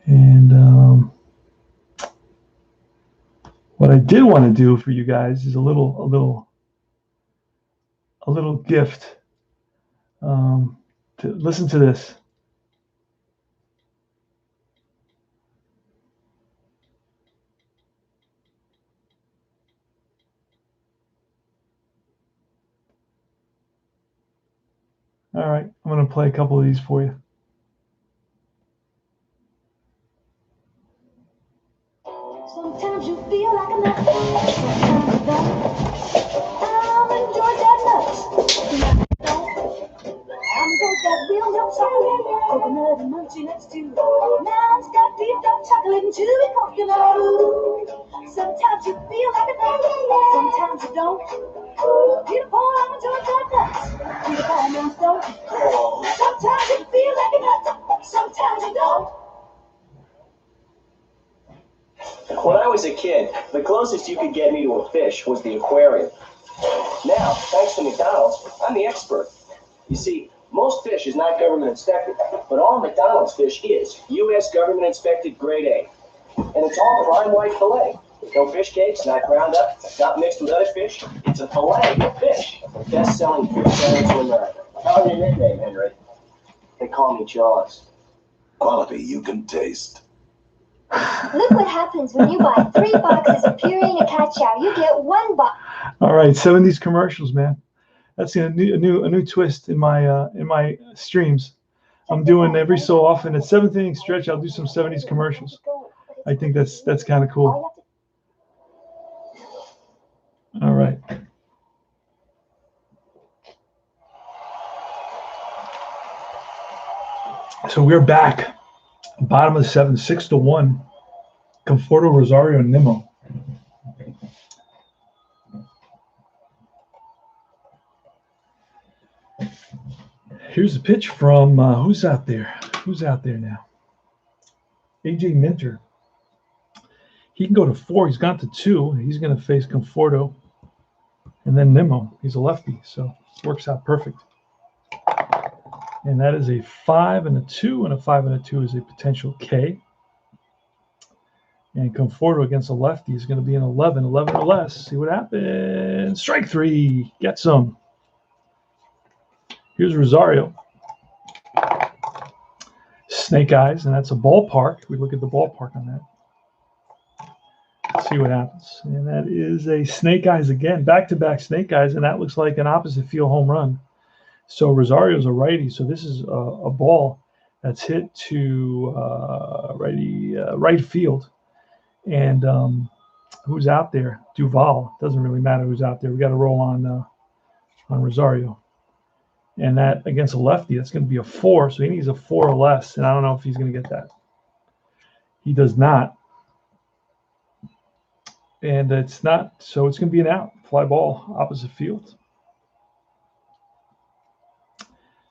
And what I did want to do for you guys is a little gift. To listen to this. All right, I'm going to play a couple of these for you. Sometimes you feel like a nut, sometimes you don't. I'm enjoying that nuts, sometimes you don't. I'm enjoying that real milk chocolate, coconut and munchy nuts too. Now it's got deep dark chocolate and chewy coconut. Sometimes you feel like a nut, sometimes you don't. Peter Paul, I'm enjoying that nuts. Peter Paul means don't. Sometimes you feel like a nut, sometimes you don't. When I was a kid, the closest you could get me to a fish was the aquarium. Now, thanks to McDonald's, I'm the expert. You see, most fish is not government inspected, but all McDonald's fish is U.S. government inspected grade A. And it's all prime white fillet. No fish cakes, not ground up, not mixed with other fish. It's a fillet of fish. Best-selling fish sandwich in America. How's your nickname, Henry? They call me Jaws. Quality you can taste. Look what happens when you buy 3 boxes of Purina Cat Chow. You get 1 box. All right, 70s commercials, man. That's a new twist in my streams. I'm doing every so often. At 7th inning stretch, I'll do some 70s commercials. I think that's kind of cool. All right. So we're back. Bottom of the 7th, 6-1. Conforto, Rosario, and Nimmo. Here's a pitch from who's out there? Who's out there now? AJ Minter. He can go to 4. He's gone to 2. He's going to face Conforto. And then Nimmo. He's a lefty, so it works out perfect. And that is a 5 and a 2, and a 5 and a 2 is a potential K. And Conforto against a lefty is going to be an 11 or less. See what happens. Strike 3. Gets him. Here's Rosario. Snake eyes, and that's a ballpark. We look at the ballpark on that. See what happens. And that is a snake eyes again, back-to-back snake eyes, and that looks like an opposite field home run. So Rosario's a righty, so this is a ball that's hit to right field. And who's out there? Duvall. Doesn't really matter who's out there. We got to roll on Rosario. And that against a lefty, that's going to be a 4. So he needs a 4 or less, and I don't know if he's going to get that. He does not. And it's not, so it's going to be an out, fly ball, opposite field.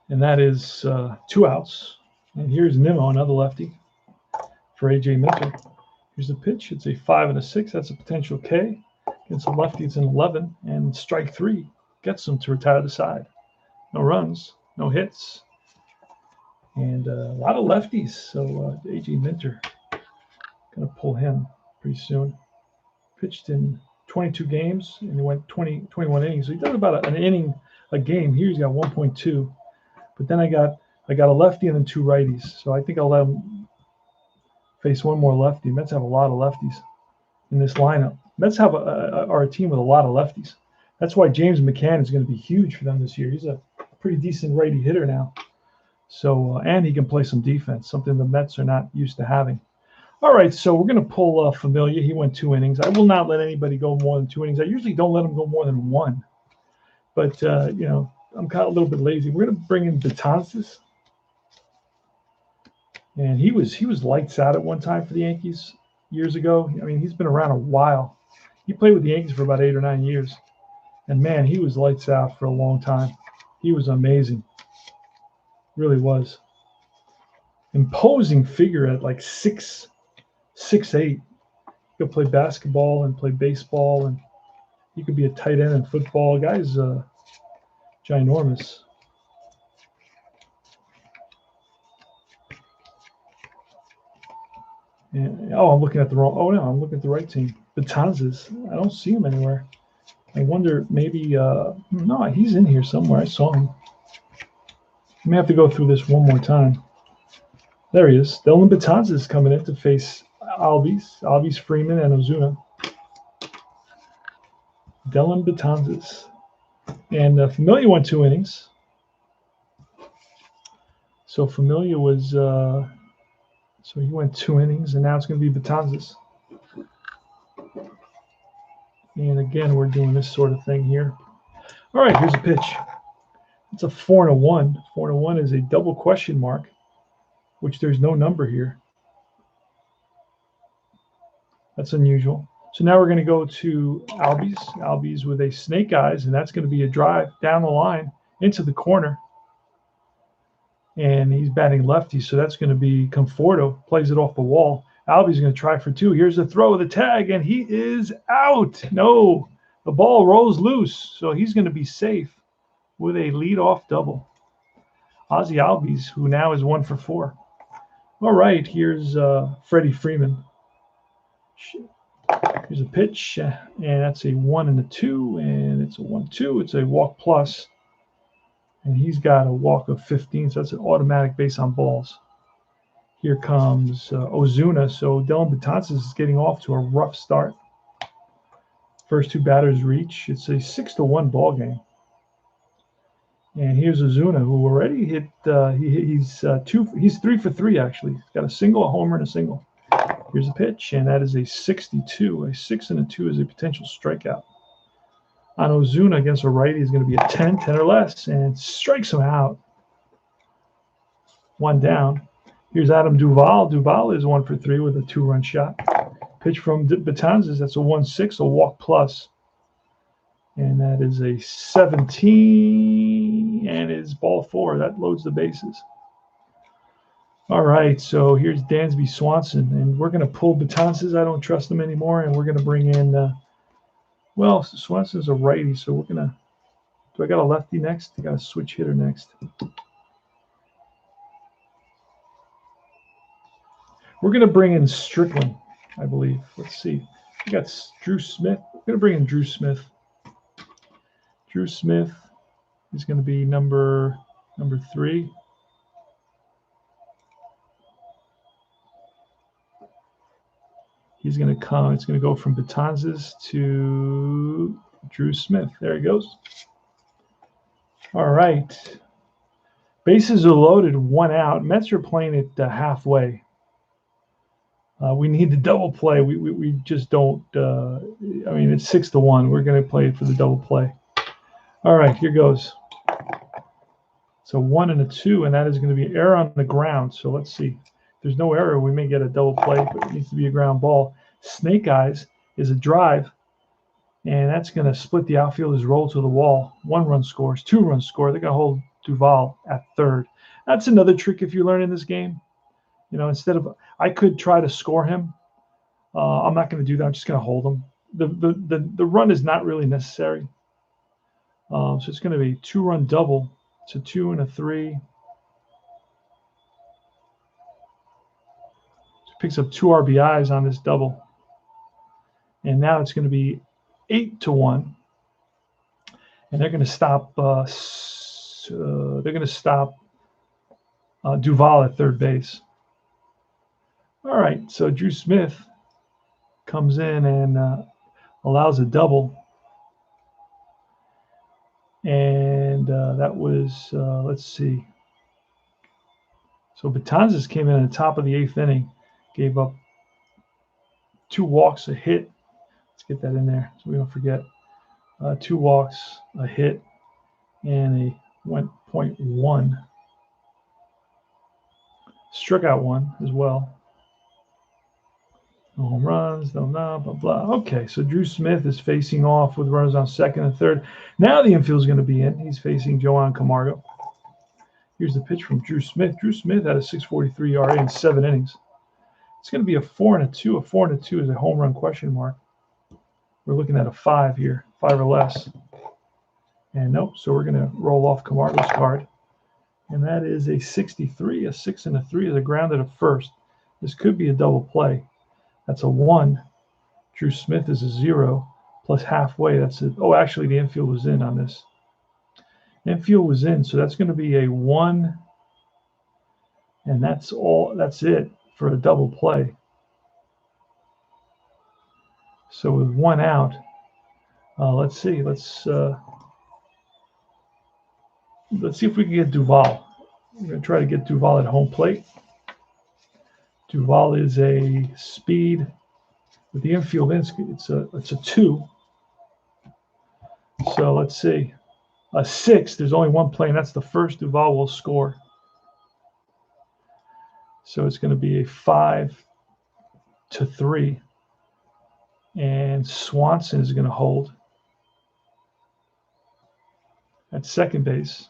And that is 2 outs. And here's Nimmo, another lefty for AJ Minter. Here's the pitch. It's a 5 and a 6. That's a potential K. Against a lefty, it's an 11. And strike 3 gets him to retire the side. No runs, no hits. And a lot of lefties. So AJ Minter, going to pull him pretty soon. Pitched in 22 games, and he went 21 innings. So he does about an inning a game. Here he's got 1.2. But then I got a lefty and then 2 righties. So I think I'll let him face one more lefty. Mets have a lot of lefties in this lineup. Mets are a team with a lot of lefties. That's why James McCann is going to be huge for them this year. He's a pretty decent righty hitter now. So and he can play some defense, something the Mets are not used to having. All right, so we're going to pull Familia. He went 2 innings. I will not let anybody go more than 2 innings. I usually don't let them go more than 1. But, I'm kind of a little bit lazy. We're going to bring in Betances. And he was lights out at one time for the Yankees years ago. I mean, he's been around a while. He played with the Yankees for about 8 or 9 years. And, man, he was lights out for a long time. He was amazing. Really was. Imposing figure at like 6'8". He could play basketball and play baseball, and he could be a tight end in football. Guy's ginormous. And, I'm looking at the wrong. Oh no, I'm looking at the right team. Betances. I don't see him anywhere. I wonder maybe. No, he's in here somewhere. I saw him. I may have to go through this one more time. There he is. Dylan Betances is coming in to face Albies, Freeman, and Ozuna. Dylan Betances. And Familia went 2 innings. So Familia was, so he went 2 innings, and now it's going to be Betances. And again, we're doing this sort of thing here. All right, here's a pitch. It's a 4 and a 1. 4 and a 1 is a double question mark, which there's no number here. That's unusual. So now we're going to go to Albies with a snake eyes, and that's going to be a drive down the line into the corner. And he's batting lefty, so that's going to be Conforto, plays it off the wall. Albies is going to try for 2. Here's the throw of the tag, and he is out. No, the ball rolls loose, so he's going to be safe with a leadoff double. Aussie Albies, who now is 1 for 4. All right, here's Freddy Freeman. Here's a pitch, and that's a 1 and a 2, and it's a 1-2. It's a walk plus, and he's got a walk of 15, so that's an automatic base on balls. Here comes Ozuna, so Dylan Betances is getting off to a rough start. First 2 batters reach. It's a 6-1 ball game. And here's Ozuna, who already hit. He's 3 for 3 actually. He's got a single, a homer, and a single. Here's a pitch, and that is a 62. A 6 and a 2 is a potential strikeout. On Ozuna against a righty is going to be a 10 or less, and strikes him out. 1 down. Here's Adam Duvall. Duvall is 1 for 3 with a 2-run shot. Pitch from Betances, that's a 1-6, a walk plus. And that is a 17, and is ball 4. That loads the bases. All right, so here's Dansby Swanson, and we're going to pull Betances. I don't trust him anymore, and we're going to bring in, well, Swanson's a righty, so we're going to, do I got a lefty next? I got a switch hitter next. We're going to bring in Strickland, I believe. Let's see. We got Drew Smith. We're going to bring in Drew Smith. Drew Smith is going to be number 3. He's going to come. It's going to go from Betances to Drew Smith. There he goes. All right. Bases are loaded, 1 out. Mets are playing it halfway. We need the double play. We just don't. I mean, it's 6-1. We're going to play it for the double play. All right, here goes. So 1 and a 2, and that is going to be error on the ground. So let's see. If there's no error, we may get a double play, but it needs to be a ground ball. Snake Eyes is a drive, and that's going to split the outfielders, roll to the wall. 1 run scores, 2 runs score. They're going to hold Duvall at third. That's another trick if you learn in this game. You know, instead of, I could try to score him. I'm not going to do that. I'm just going to hold him. The run is not really necessary. So it's going to be 2-run double. It's a 2 and a 3. Picks up 2 RBIs on this double. And now it's going to be 8-1. And they're going to stop Duvall at third base. All right, so Drew Smith comes in and allows a double. And that was, let's see. So Betances came in at the top of the 8th inning, gave up 2 walks, a hit. Let's get that in there so we don't forget. 2 walks, a hit, and a went .1. Struck out 1 as well. No home runs, no blah, blah, blah. Okay, so Drew Smith is facing off with runners on second and third. Now the infield is going to be in. He's facing Joan Camargo. Here's the pitch from Drew Smith. Drew Smith had a 6.43 ERA in 7 innings. It's going to be a 4 and a 2. A 4 and a 2 is a home run question mark. We're looking at a 5 here, 5 or less. And nope, so we're going to roll off Camargo's card. And that is a 63. A 6 and a 3 is a grounded at first. This could be a double play. That's a 1. Drew Smith is a 0 plus halfway. That's it. Oh, actually, the infield was in on this. Infield was in, so that's going to be a 1. And that's all. That's it for a double play. So with 1 out, let's see. Let's see if we can get Duvall. We're going to try to get Duvall at home plate. Duvall is a speed with the infield in. It's a 2. So let's see. A 6. There's only 1 play, and that's the first Duvall will score. So it's going to be a 5-3. And Swanson is going to hold at second base.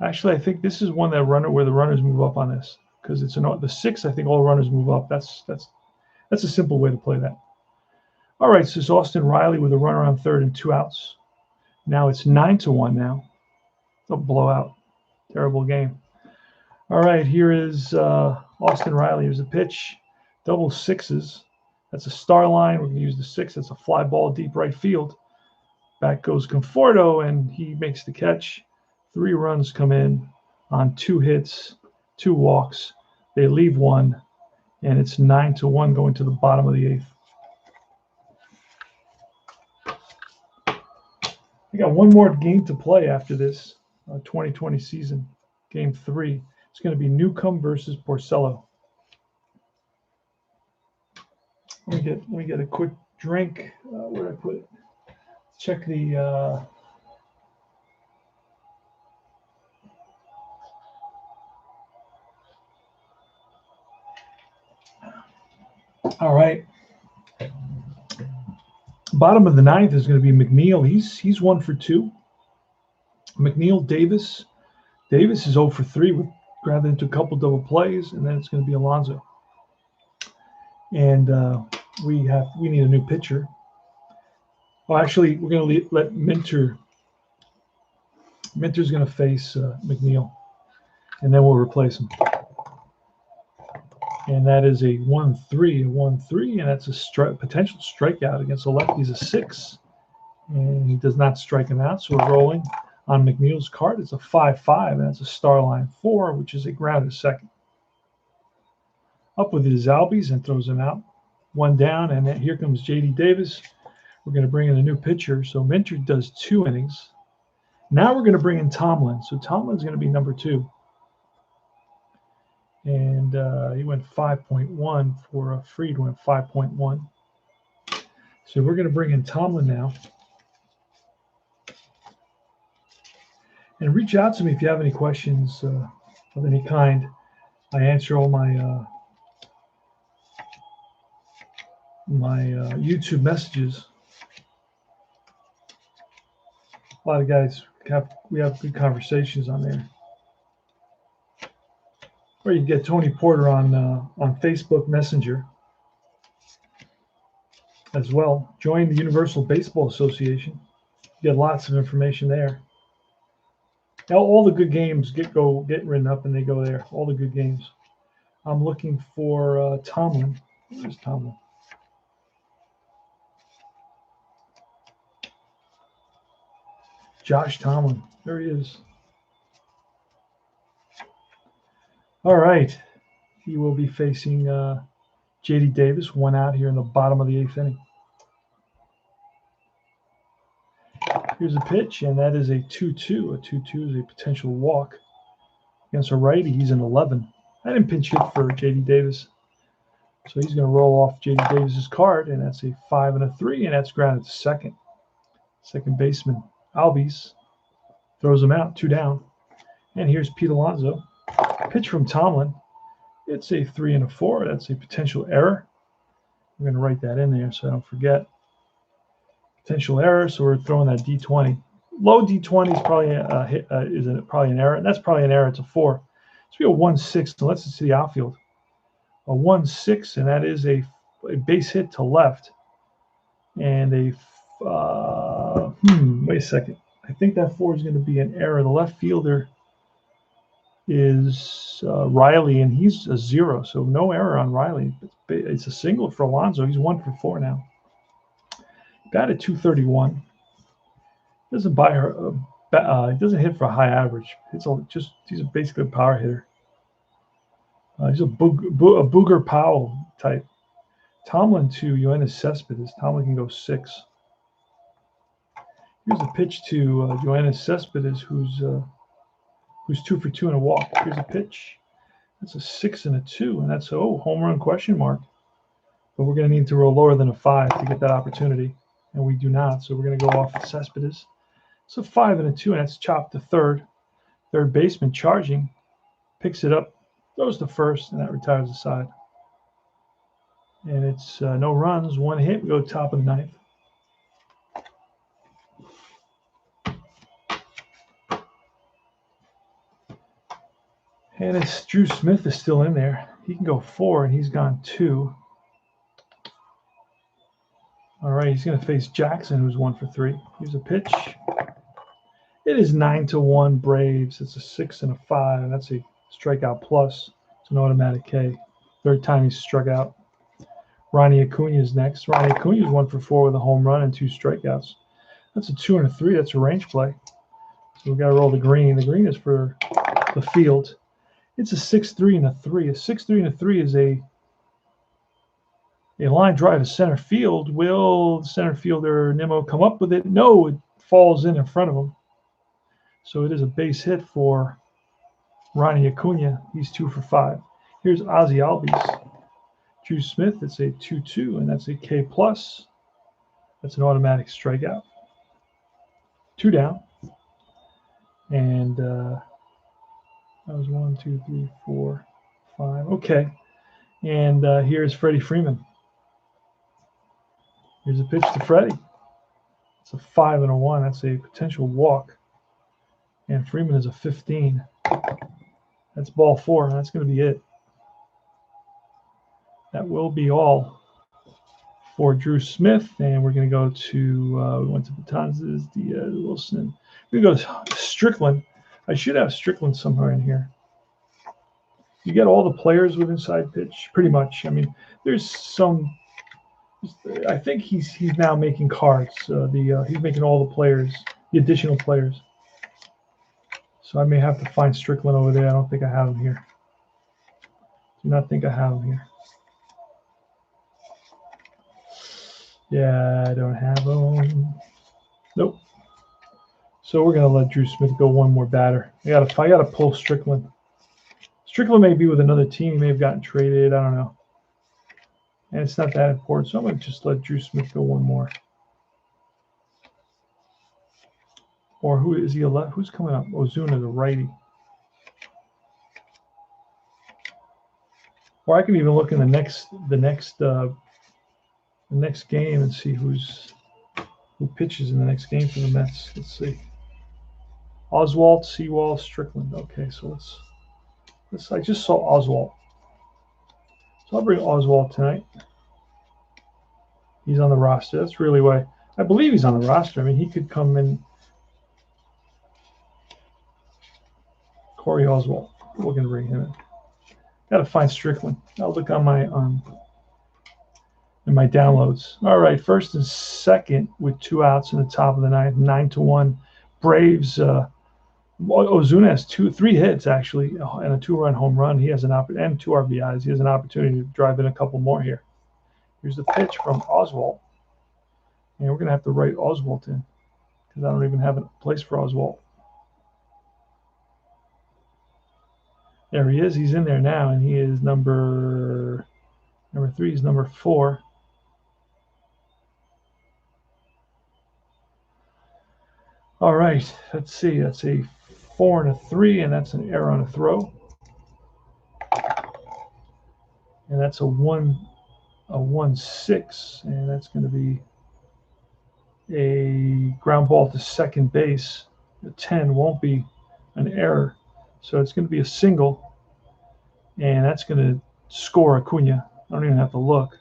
Actually, I think this is one that where the runners move up on this, because it's the 6. I think all runners move up. That's a simple way to play that. All right, so it's Austin Riley with a runner on third and 2 outs. Now it's 9-1 now. It's a blowout. Terrible game. All right, here is Austin Riley. Here's a pitch. Double 6s. That's a star line. We're going to use the 6. That's a fly ball deep right field. Back goes Conforto, and he makes the catch. 3 runs come in on 2 hits, 2 walks. They leave 1, and it's 9-1 going to the bottom of the 8th. I got 1 more game to play after this 2020 season, game 3. It's going to be Newcomb versus Porcello. Let me get a quick drink. Where did I put it? Check the. All right. Bottom of the ninth is going to be McNeil. He's 1 for 2. McNeil, Davis. Davis is 0 for 3. We grabbed into a couple double plays, and then it's going to be Alonso. And we need a new pitcher. Well, actually, we're going to let Minter. Minter's going to face McNeil, and then we'll replace him. And that is a 1-3, a 1-3, and that's a potential strikeout against the lefty. He's a 6, and he does not strike him out. So we're rolling on McNeil's card. It's a 5-5, and that's a star line 4, which is a grounded second. Up with his Albies and throws him out. 1 down, and then here comes J.D. Davis. We're going to bring in a new pitcher. So Minter does 2 innings. Now we're going to bring in Tomlin. So Tomlin's going to be number 2. And he went 5.1 for Freed went 5.1. So we're going to bring in Tomlin now. And reach out to me if you have any questions of any kind. I answer all my YouTube messages. A lot of guys we have good conversations on there. Or you can get Tony Porter on Facebook Messenger as well. Join the Universal Baseball Association. You get lots of information there. Now, all the good games get written up and they go there. All the good games. I'm looking for Tomlin. Where's Tomlin? Josh Tomlin. There he is. All right. He will be facing J.D. Davis, 1 out here in the bottom of the 8th inning. Here's a pitch, and that is a 2-2. A 2-2 is a potential walk. Against a righty, he's an 11. I didn't pinch hit for J.D. Davis. So he's going to roll off J.D. Davis's card, and that's a 5 and a 3, and that's grounded to second. Second baseman, Albies, throws him out, 2 down. And here's Pete Alonso. Pitch from Tomlin. It's a 3 and a 4. That's a potential error. I'm going to write that in there so I don't forget. Potential error, so we're throwing that D20. Low D20 is probably probably an error, and that's probably an error. It's a 4. So we have 1-6, and let's see the outfield. A 1-6, and that is a base hit to left. And a wait a second. I think that 4 is going to be an error. The left fielder is Riley, and he's a 0, so no error on Riley. It's a single for Alonso. He's 1 for 4 now. Batted .231. Doesn't buy her. He doesn't hit for a high average. He's basically a power hitter. He's a Booger Powell type. Tomlin to Johannes Suspenders. Tomlin can go 6. Here's a pitch to Johannes Suspenders, who's 2 for 2 and a walk. Here's a pitch. That's a 6 and a 2, and that's home run question mark. But we're going to need to roll lower than a 5 to get that opportunity, and we do not. So we're going to go off Suspenders. It's a 5 and a 2, and that's chopped to third. Third baseman charging, picks it up, goes to first, and that retires the side. And it's no runs, 1 hit. We go top of the 9th. And it's Drew Smith is still in there. He can go 4, and he's gone 2. All right, he's going to face Jackson, who's 1 for 3. Here's a pitch. It is 9-1 Braves. It's a 6 and a 5, and that's a strikeout plus. It's an automatic K. Third time he's struck out. Ronnie Acuna is next. Ronnie Acuna is 1 for 4 with a home run and 2 strikeouts. That's a 2 and a 3. That's a range play. So we've got to roll the green. The green is for the field. It's a 6-3 and a 3. A 6-3 and a 3 is a line drive to center field. Will the center fielder Nimmo come up with it? No, it falls in front of him. So it is a base hit for Ronnie Acuna. He's 2 for 5. Here's Aussie Albies. Drew Smith, it's a 2-2, and that's a K plus. That's an automatic strikeout. 2 down. And that was 1, 2, 3, 4, 5. Okay. And here's Freddy Freeman. Here's a pitch to Freddy. It's a 5 and a 1. That's a potential walk. And Freeman is a 15. That's ball 4. That's going to be it. That will be all for Drew Smith. And we're going to go to, we went to Betances, Diaz, Wilson. We're going to go to Strickland. I should have Strickland somewhere in here. You get all the players with inside pitch, pretty much. I mean, there's some. I think he's now making cards. He's making all the players, the additional players. So I may have to find Strickland over there. I don't think I have him here. Do not think I have him here. Yeah, I don't have him. Nope. So we're gonna let Drew Smith go one more batter. I gotta pull Strickland. Strickland may be with another team. He may have gotten traded. I don't know. And it's not that important. So I'm going to just let Drew Smith go one more. Or who is he? Who's coming up? Ozuna, the righty. Or I can even look in the next game and see who pitches in the next game for the Mets. Let's see. Oswalt, Sewell, Strickland. Okay, so I just saw Oswalt. So I'll bring Oswalt tonight. He's on the roster. That's really why. I believe he's on the roster. I mean, he could come in. Corey Oswalt. We're going to bring him in. Got to find Strickland. I'll look on my in my downloads. All right, first and second with 2 outs in the top of the ninth, 9-1. Braves. Ozuna has 3 hits actually, and a 2-run home run. He has and 2 RBIs. He has an opportunity to drive in a couple more here. Here's the pitch from Oswalt, and we're gonna have to write Oswalt in because I don't even have a place for Oswalt. There he is. He's in there now, and he is number 3. He's number 4. All right, let's see. That's a 4 and a 3, and that's an error on a throw. And that's a 1-6, and that's going to be a ground ball to second base. The 10 won't be an error, so it's going to be a single, and that's going to score Acuna. I don't even have to look.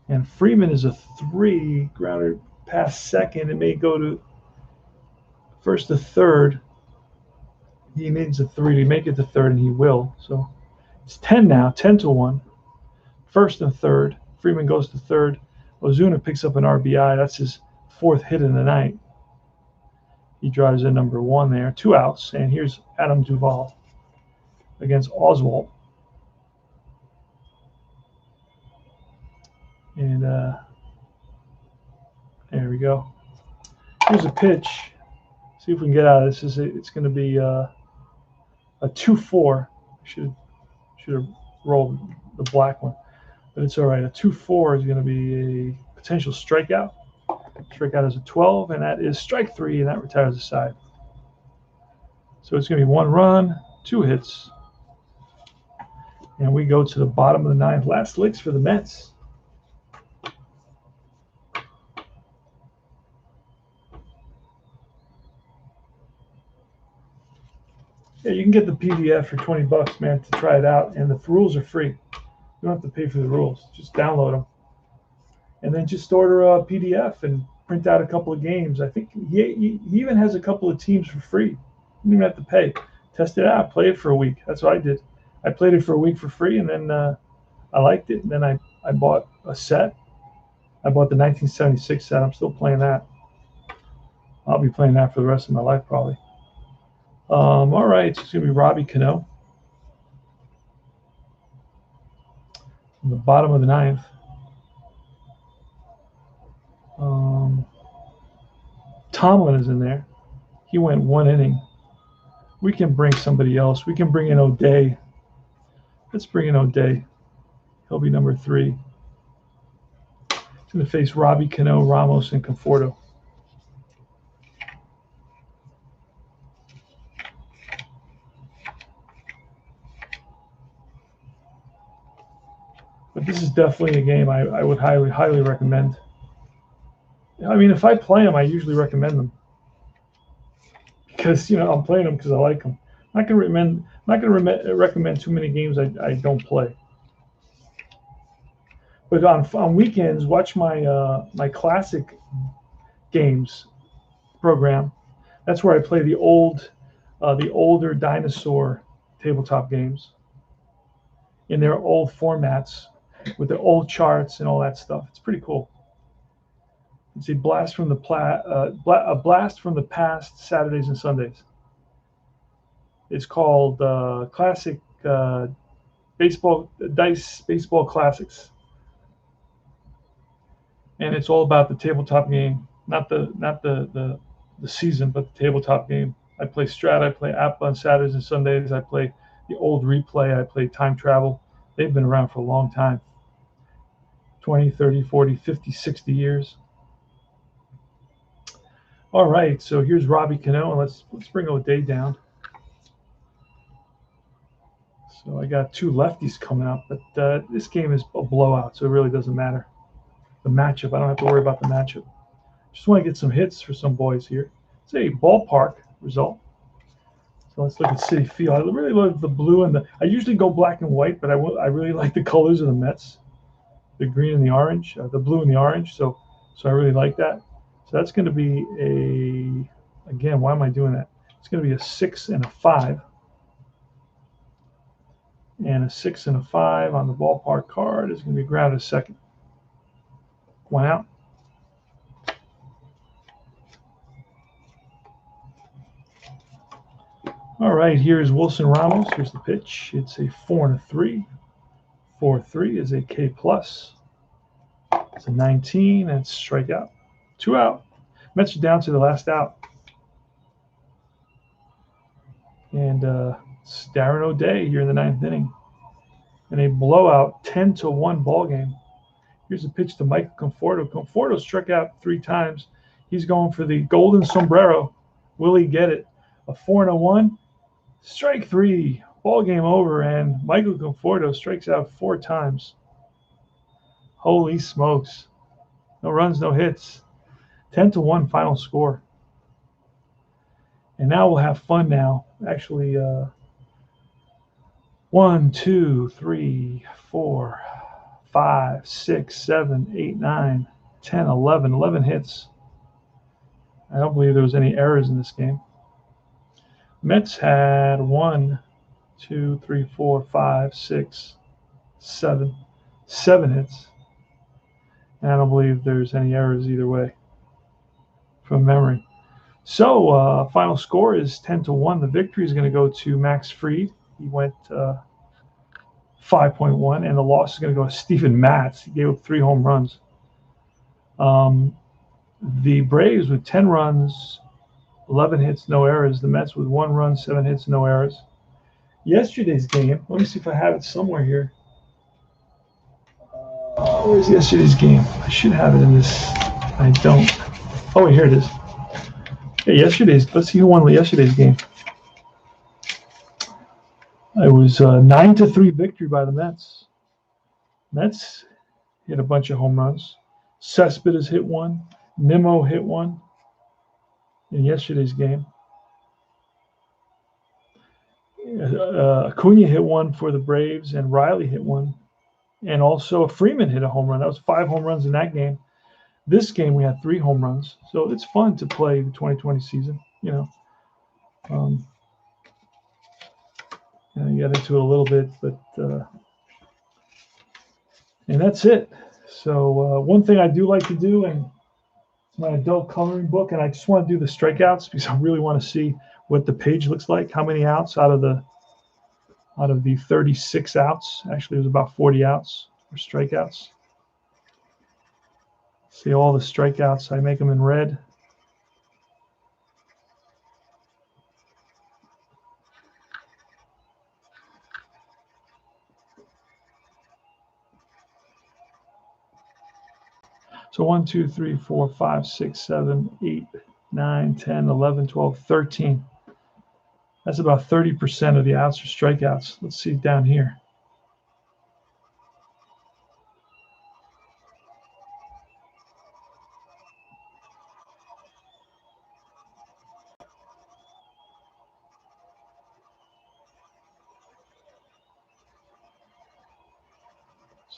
And Freeman is a 3, grounded past second. It may go to first to third. He needs a 3 to make it to third, and he will. So it's 10 now, 10-1. First and third. Freeman goes to third. Ozuna picks up an RBI. That's his 4th hit in the night. He drives in number 1 there. 2 outs. And here's Adam Duvall against Oswalt. And there we go. Here's a pitch. See if we can get out of this. It's going to be a 2-4. Should have rolled the black one, but it's all right. A 2-4 is going to be a potential strikeout. Strikeout is a 12, and that is strike 3, and that retires the side. So it's going to be 1 run, 2 hits, and we go to the bottom of the 9th. Last licks for the Mets. Yeah, you can get the PDF for $20, man, to try it out, and the rules are free. You don't have to pay for the rules. Just download them, and then just order a PDF and print out a couple of games. I think he even has a couple of teams for free. You don't even have to pay. Test it out. Play it for a week. That's what I did. I played it for a week for free, and then I liked it. And then I bought a set. I bought the 1976 set. I'm still playing that. I'll be playing that for the rest of my life probably. All right, it's going to be Robbie Cano. On the bottom of the 9th. Tomlin is in there. He went 1 inning. We can bring somebody else. We can bring in O'Day. Let's bring in O'Day. He'll be number 3. He's going to face Robbie Cano, Ramos, and Conforto. But this is definitely a game I would highly recommend. I mean, if I play them, I usually recommend them because I'm playing them because I like them. I'm not gonna recommend too many games I don't play. But on weekends, watch my classic games program. That's where I play the older dinosaur tabletop games in their old formats with the old charts and all that stuff. It's pretty cool. It's a blast from the blast from the past Saturdays and Sundays. It's called Classic Baseball Dice Baseball Classics, and it's all about the tabletop game, not the season, but the tabletop game. I play Strat, I play App on Saturdays and Sundays. I play the old replay. I play Time Travel. They've been around for a long time. 20, 30, 40, 50, 60 years. All right, so here's Robbie Cano, and let's bring O'Day down. So I got two lefties coming up, but this game is a blowout, so it really doesn't matter. The matchup, I don't have to worry about the matchup. Just want to get some hits for some boys here. It's a ballpark result. So let's look at Citi Field. I really love the blue and I usually go black and white, but I really like the colors of the Mets, the green and the orange, the blue and the orange. So I really like that. So that's going to be again, why am I doing that? It's going to be a 6 and a 5. And a 6 and a 5 on the ballpark card is going to be grounded second. One out. All right, here's Wilson Ramos. Here's the pitch. It's a 4 and a 3. 4-3 is a K plus. It's a 19 and strikeout. 2 out. Mets are down to the last out. And it's Darren O'Day here in the 9th inning. In a blowout 10-1 ball game. Here's a pitch to Michael Conforto. Conforto struck out 3 times. He's going for the golden sombrero. Will he get it? A 4-1. Strike 3. Ball game over, and Michael Conforto strikes out 4 times. Holy smokes. No runs, no hits. 10-1 final score. And now we'll have fun now. Actually, 1, 2, 3, 4, 5, 6, 7, 8, 9, 10, 11. 11 hits. I don't believe there was any errors in this game. Mets had 1, 2, 3, 4, 5, 6, 7. 7 hits. And I don't believe there's any errors either way from memory. So final score is 10-1. The victory is going to go to Max Fried. He went 5.1, and the loss is going to go to Stephen Matz. He gave up 3 home runs. The Braves with 10 runs, 11 hits, no errors. The Mets with 1 run, 7 hits, no errors. Yesterday's game, let me see if I have it somewhere here. Where's yesterday's game? I should have it in this. I don't. Oh, here it is. Yeah, let's see who won yesterday's game. It was a 9-3 victory by the Mets. Mets hit a bunch of home runs. Cespedes hit 1. Nimmo hit 1 in yesterday's game. Acuna hit 1 for the Braves, and Riley hit 1. And also Freeman hit a home run. That was 5 home runs in that game. This game we had 3 home runs. So it's fun to play the 2020 season, I got into it a little bit, but and that's it. So one thing I do like to do, and it's my adult coloring book, and I just want to do the strikeouts because I really want to see what the page looks like, how many outs out of the 36 outs. Actually, it was about 40 outs or strikeouts. See all the strikeouts. I make them in red. So 1, 2, 3, 4, 5, 6, 7, 8, 9, 10, 11, 12, 13. That's about 30% of the outs or strikeouts. Let's see down here.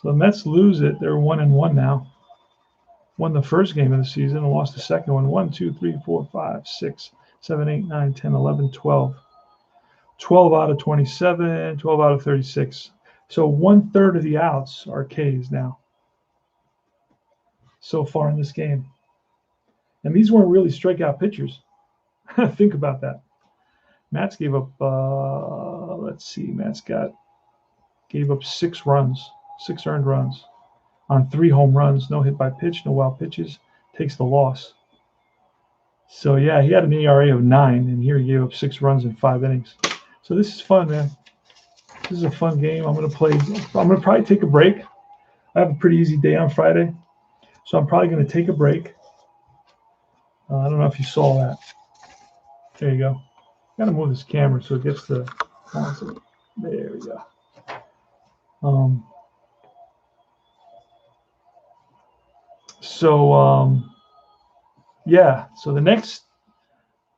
So the Mets lose it. They're 1-1 now. Won the first game of the season and lost the second one. 1, 2, 3, 4, 5, 6, 7, 8, 9, 10, 11, 12. 12 out of 27, 12 out of 36. So 1/3 of the outs are Ks now so far in this game. And these weren't really strikeout pitchers. Think about that. Mats gave up, let's see, Mats gave up 6 runs, 6 earned runs on 3 home runs, no hit by pitch, no wild pitches, takes the loss. So yeah, he had an ERA of 9, and here he gave up 6 runs in 5 innings. So this is fun, man. This is a fun game. I'm going to probably take a break. I have a pretty easy day on Friday, so I'm probably going to take a break. I don't know if you saw that. There you go. Got to move this camera so it gets the. There we go. Yeah. So the next,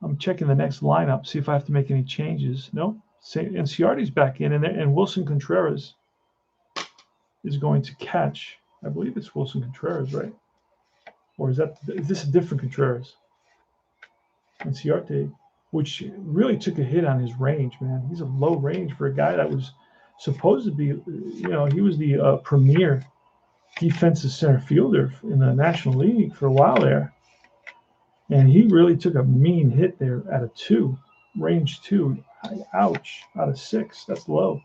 I'm checking the next lineup, see if I have to make any changes. No. Ciardi's back in, and Wilson Contreras is going to catch. I believe it's Wilson Contreras, right? Or is this a different Contreras? And Ciarte, which really took a hit on his range, man. He's a low range for a guy that was supposed to be, he was the premier defensive center fielder in the National League for a while there. And he really took a mean hit there at a 2, range 2. Ouch, out of 6. That's low.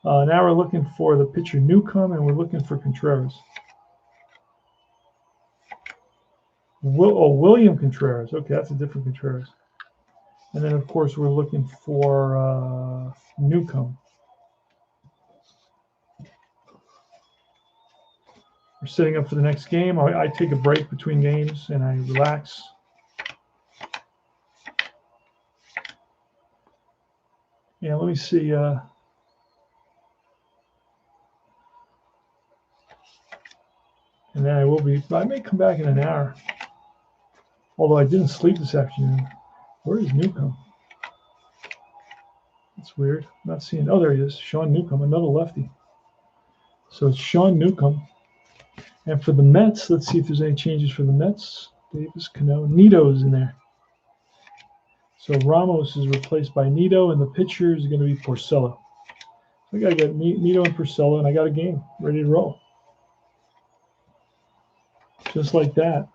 Now we're looking for the pitcher Newcomb, and we're looking for Contreras. William Contreras. Okay, that's a different Contreras. And then, of course, we're looking for Newcomb. We're setting up for the next game. I take a break between games, and I relax. Yeah, let me see. And then I may come back in an hour. Although I didn't sleep this afternoon. Where is Newcomb? That's weird. I'm not seeing. Oh, there he is. Sean Newcomb, another lefty. So it's Sean Newcomb. And for the Mets, let's see if there's any changes for the Mets. Davis, Cano, Nito's in there. So Ramos is replaced by Nito, and the pitcher is going to be Porcello. So I got to get Nito and Porcello, and I got a game ready to roll. Just like that.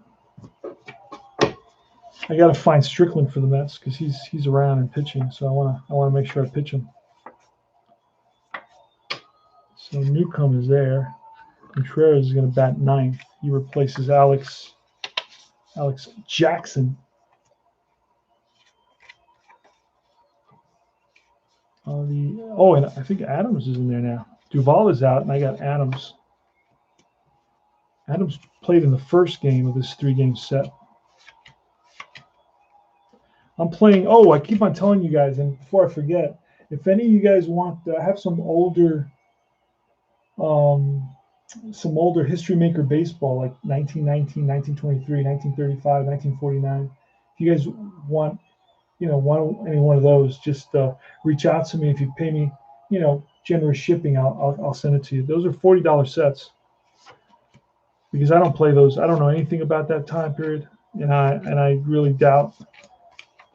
I got to find Strickland for the Mets because he's around and pitching, so I want to make sure I pitch him. So Newcomb is there. Contreras is going to bat 9th. He replaces Alex Jackson. And I think Adams is in there now. Duvall is out, and I got Adams. Adams played in the first game of this 3-game set. I'm playing. Oh, I keep on telling you guys, and before I forget, if any of you guys want, I have some older History Maker baseball, like 1919, 1923, 1935, 1949. If you guys want any one of those, just reach out to me. If you pay me, generous shipping, I'll send it to you. Those are $40 sets because I don't play those. I don't know anything about that time period, and I really doubt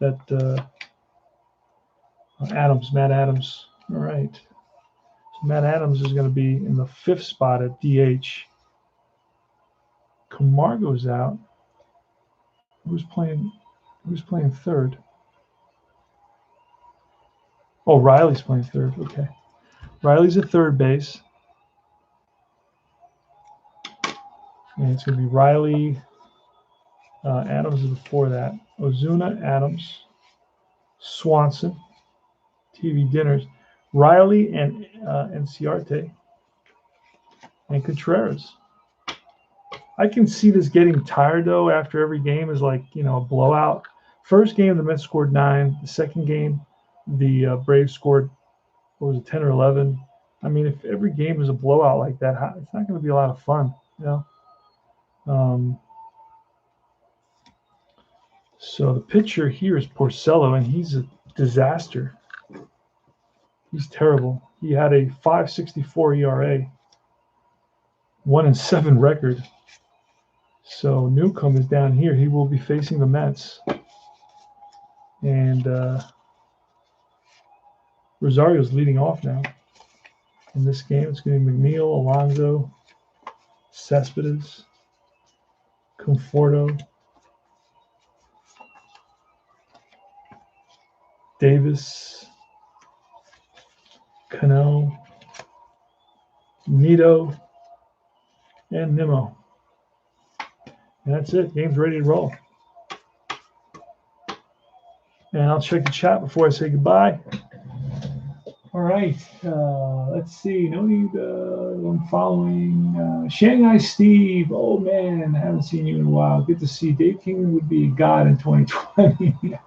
that Matt Adams. All right, so Matt Adams is going to be in the 5th spot at DH. Camargo's out. Who's playing 3rd? Oh, Riley's playing 3rd. Okay. Riley's at 3rd base. And it's going to be Riley. Adams is before that. Ozuna, Adams, Swanson, TV dinners, Riley and Ciarte, and Contreras. I can see this getting tired, though, after every game is like, a blowout. First game, the Mets scored 9. The second game, the Braves scored, 10 or 11. I mean, if every game is a blowout like that, it's not going to be a lot of fun, So the pitcher here is Porcello, and he's a disaster. He's terrible. He had a 5.64 ERA 1-7 record. So Newcomb is down here. He will be facing the Mets. And Rosario's leading off now. In this game, it's going to be McNeil, Alonso, Cespedes, Conforto, Davis, Cano, Nito, and Nimmo. And that's it. Game's ready to roll. And I'll check the chat before I say goodbye. All right. Let's see. No need. I'm following. Shanghai Steve. Oh, man. I haven't seen you in a while. Good to see. Dave King would be a god in 2020.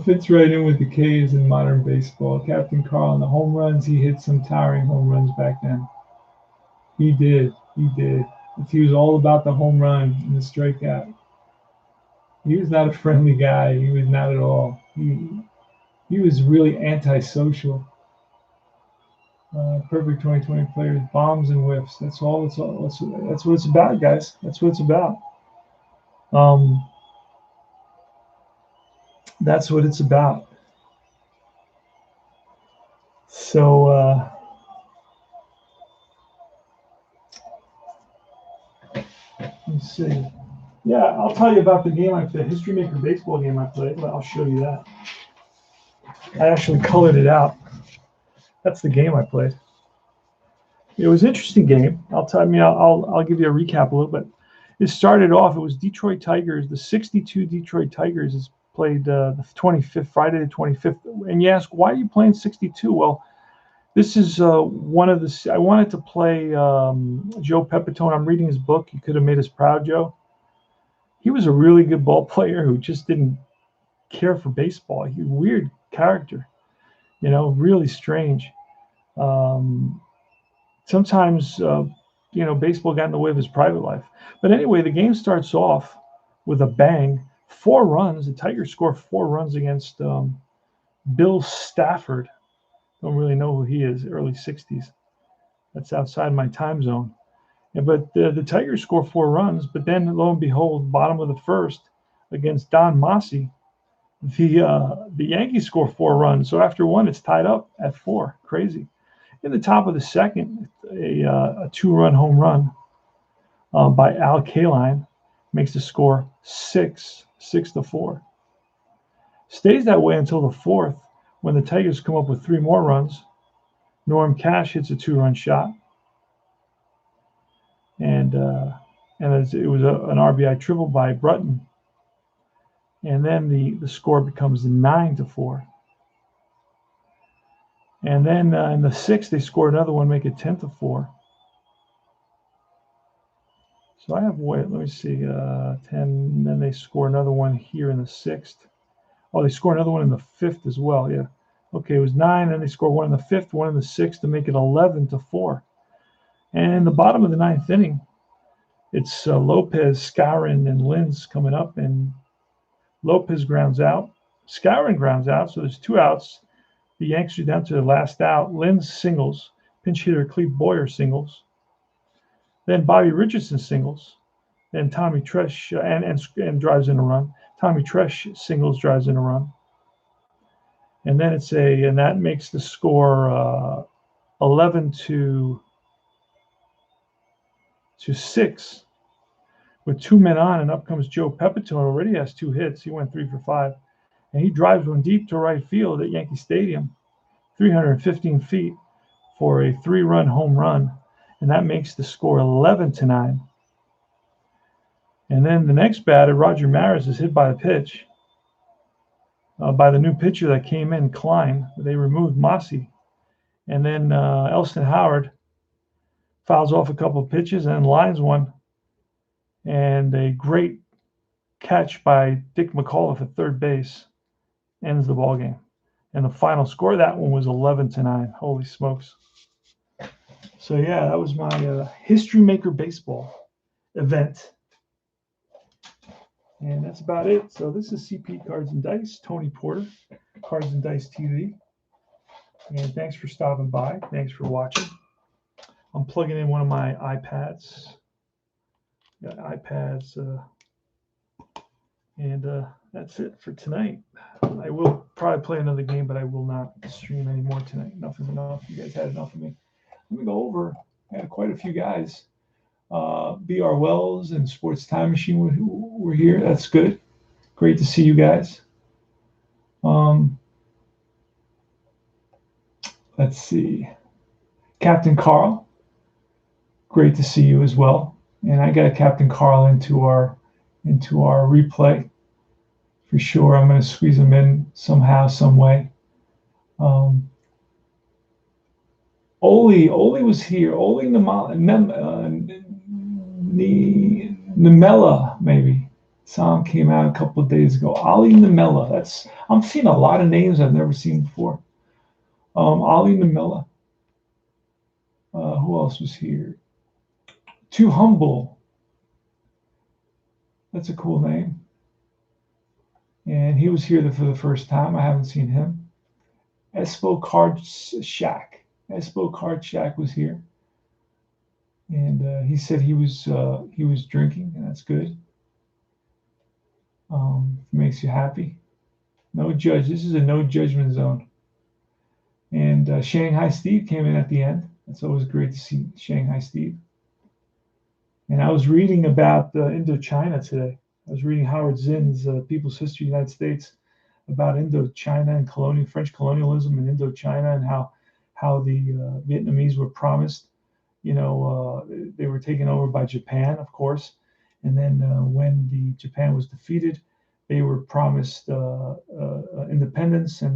Fits right in with the K's in modern baseball. Captain Carl and the home runs. He hit some towering home runs back then. He did. He did. He was all about the home run and the strikeout. He was not a friendly guy. He was not at all. He was really antisocial. Perfect 2020 players, bombs and whiffs. That's all. That's what it's about, guys. That's what it's about. That's what it's about. So let's see. Yeah, I'll tell you about the game I played, History Maker baseball game I played. I'll show you that. I actually colored it out. That's the game I played. It was an interesting game. I'll give you a recap a little bit. It started off. It was Detroit Tigers. The '62 Detroit Tigers is played the 25th, Friday the 25th. And you ask, why are you playing '62? Well, this is one of the. I wanted to play Joe Pepitone. I'm reading his book. You could have made us proud, Joe. He was a really good ball player who just didn't care for baseball. He was a weird character, really strange. Sometimes, baseball got in the way of his private life. But anyway, the game starts off with a bang. 4 runs. The Tigers score 4 runs against Bill Stafford. Don't really know who he is, early 60s. That's outside my time zone. But the Tigers score 4 runs, but then lo and behold, bottom of the first against Don Massey, the Yankees score 4 runs. So after 1, it's tied up at 4. Crazy. In the top of the second, a 2-run home run by Al Kaline makes the score 6-4. Stays that way until the 4th, when the Tigers come up with 3 more runs. Norm Cash hits a 2-run shot. And it was an RBI triple by Brutton. And then the score becomes 9-4. And then in the 6th, they score another one, make it 10-4. So I have, let me see, 10. Then they score another one here in the 6th. Oh, they score another one in the 5th as well, yeah. Okay, it was 9, then they score 1 in the 5th, 1 in the 6th to make it 11-4. And in the bottom of the 9th inning, it's Lopez, Skowron, and Linz coming up, and Lopez grounds out. Skowron grounds out, so there's 2 outs. The Yanks are down to the last out. Linz singles. Pinch hitter Cleve Boyer singles. Then Bobby Richardson singles. Then Tommy Tresh and drives in a run. Tommy Tresh singles, drives in a run. And then and that makes the score 11-6 with 2 men on, and up comes Joe Pepitone. Already has 2 hits. He went 3 for 5, and he drives one deep to right field at Yankee Stadium, 315 feet, for a 3-run home run, and that makes the score 11-9. And then the next batter, Roger Maris, is hit by a pitch by the new pitcher that came in, Klein. They removed Massey. And then Elston Howard fouls off a couple of pitches and lines one. And a great catch by Dick McAuliffe at third base ends the ball game. And the final score of that one was 11-9. Holy smokes. So, yeah, that was my History Maker baseball event. And that's about it. So this is CP Cards and Dice, Tony Porter, Cards and Dice TV. And thanks for stopping by. Thanks for watching. I'm plugging in one of my iPads. Got iPads, and that's it for tonight. I will probably play another game, but I will not stream anymore tonight. Enough is enough. You guys had enough of me. Let me go over. I had quite a few guys. B.R. Wells and Sports Time Machine were here. That's good. Great to see you guys. Let's see. Captain Carl. Great to see you as well. And I got Captain Carl into our replay for sure. I'm going to squeeze him in somehow, some way. Oli was here. Oli Nemela, maybe. Song came out a couple of days ago. Ali Nemela. I'm seeing a lot of names I've never seen before. Ali Nemela. Who else was here? Too Humble. That's a cool name. And he was here for the first time. I haven't seen him. Espo Card Shack. Espo Card Shack was here. And he said he was drinking, and that's good. Makes you happy. No judge. This is a no judgment zone. And Shanghai Steve came in at the end. It's always great to see Shanghai Steve. And I was reading about Indochina today. I was reading Howard Zinn's People's History of the United States about Indochina and French colonialism in Indochina, and how the Vietnamese were promised, they were taken over by Japan, of course. And then when Japan was defeated, they were promised independence, and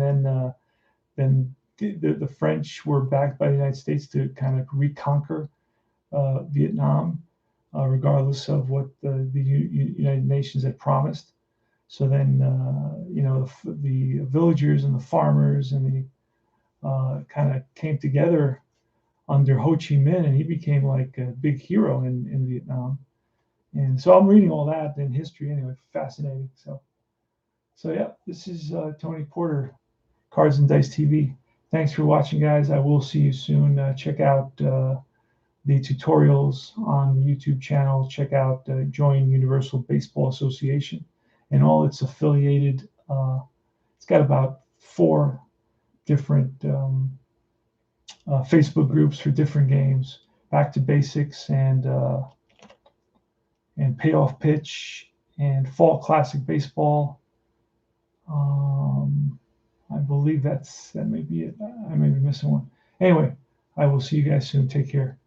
then the French were backed by the United States to kind of reconquer Vietnam, regardless of what the United Nations had promised. So then, the villagers and the farmers and the kind of came together under Ho Chi Minh, and he became like a big hero in Vietnam. And so I'm reading all that in history anyway. Fascinating. So yeah, this is Tony Porter, Cards and Dice TV. Thanks for watching, guys. I will see you soon. Check out the tutorials on the YouTube channel. Check out Join Universal Baseball Association and all its affiliated. It's got about 4 different Facebook groups for different games. Back to Basics and Payoff Pitch and Fall Classic Baseball. I believe that may be it. I may be missing one. Anyway, I will see you guys soon. Take care.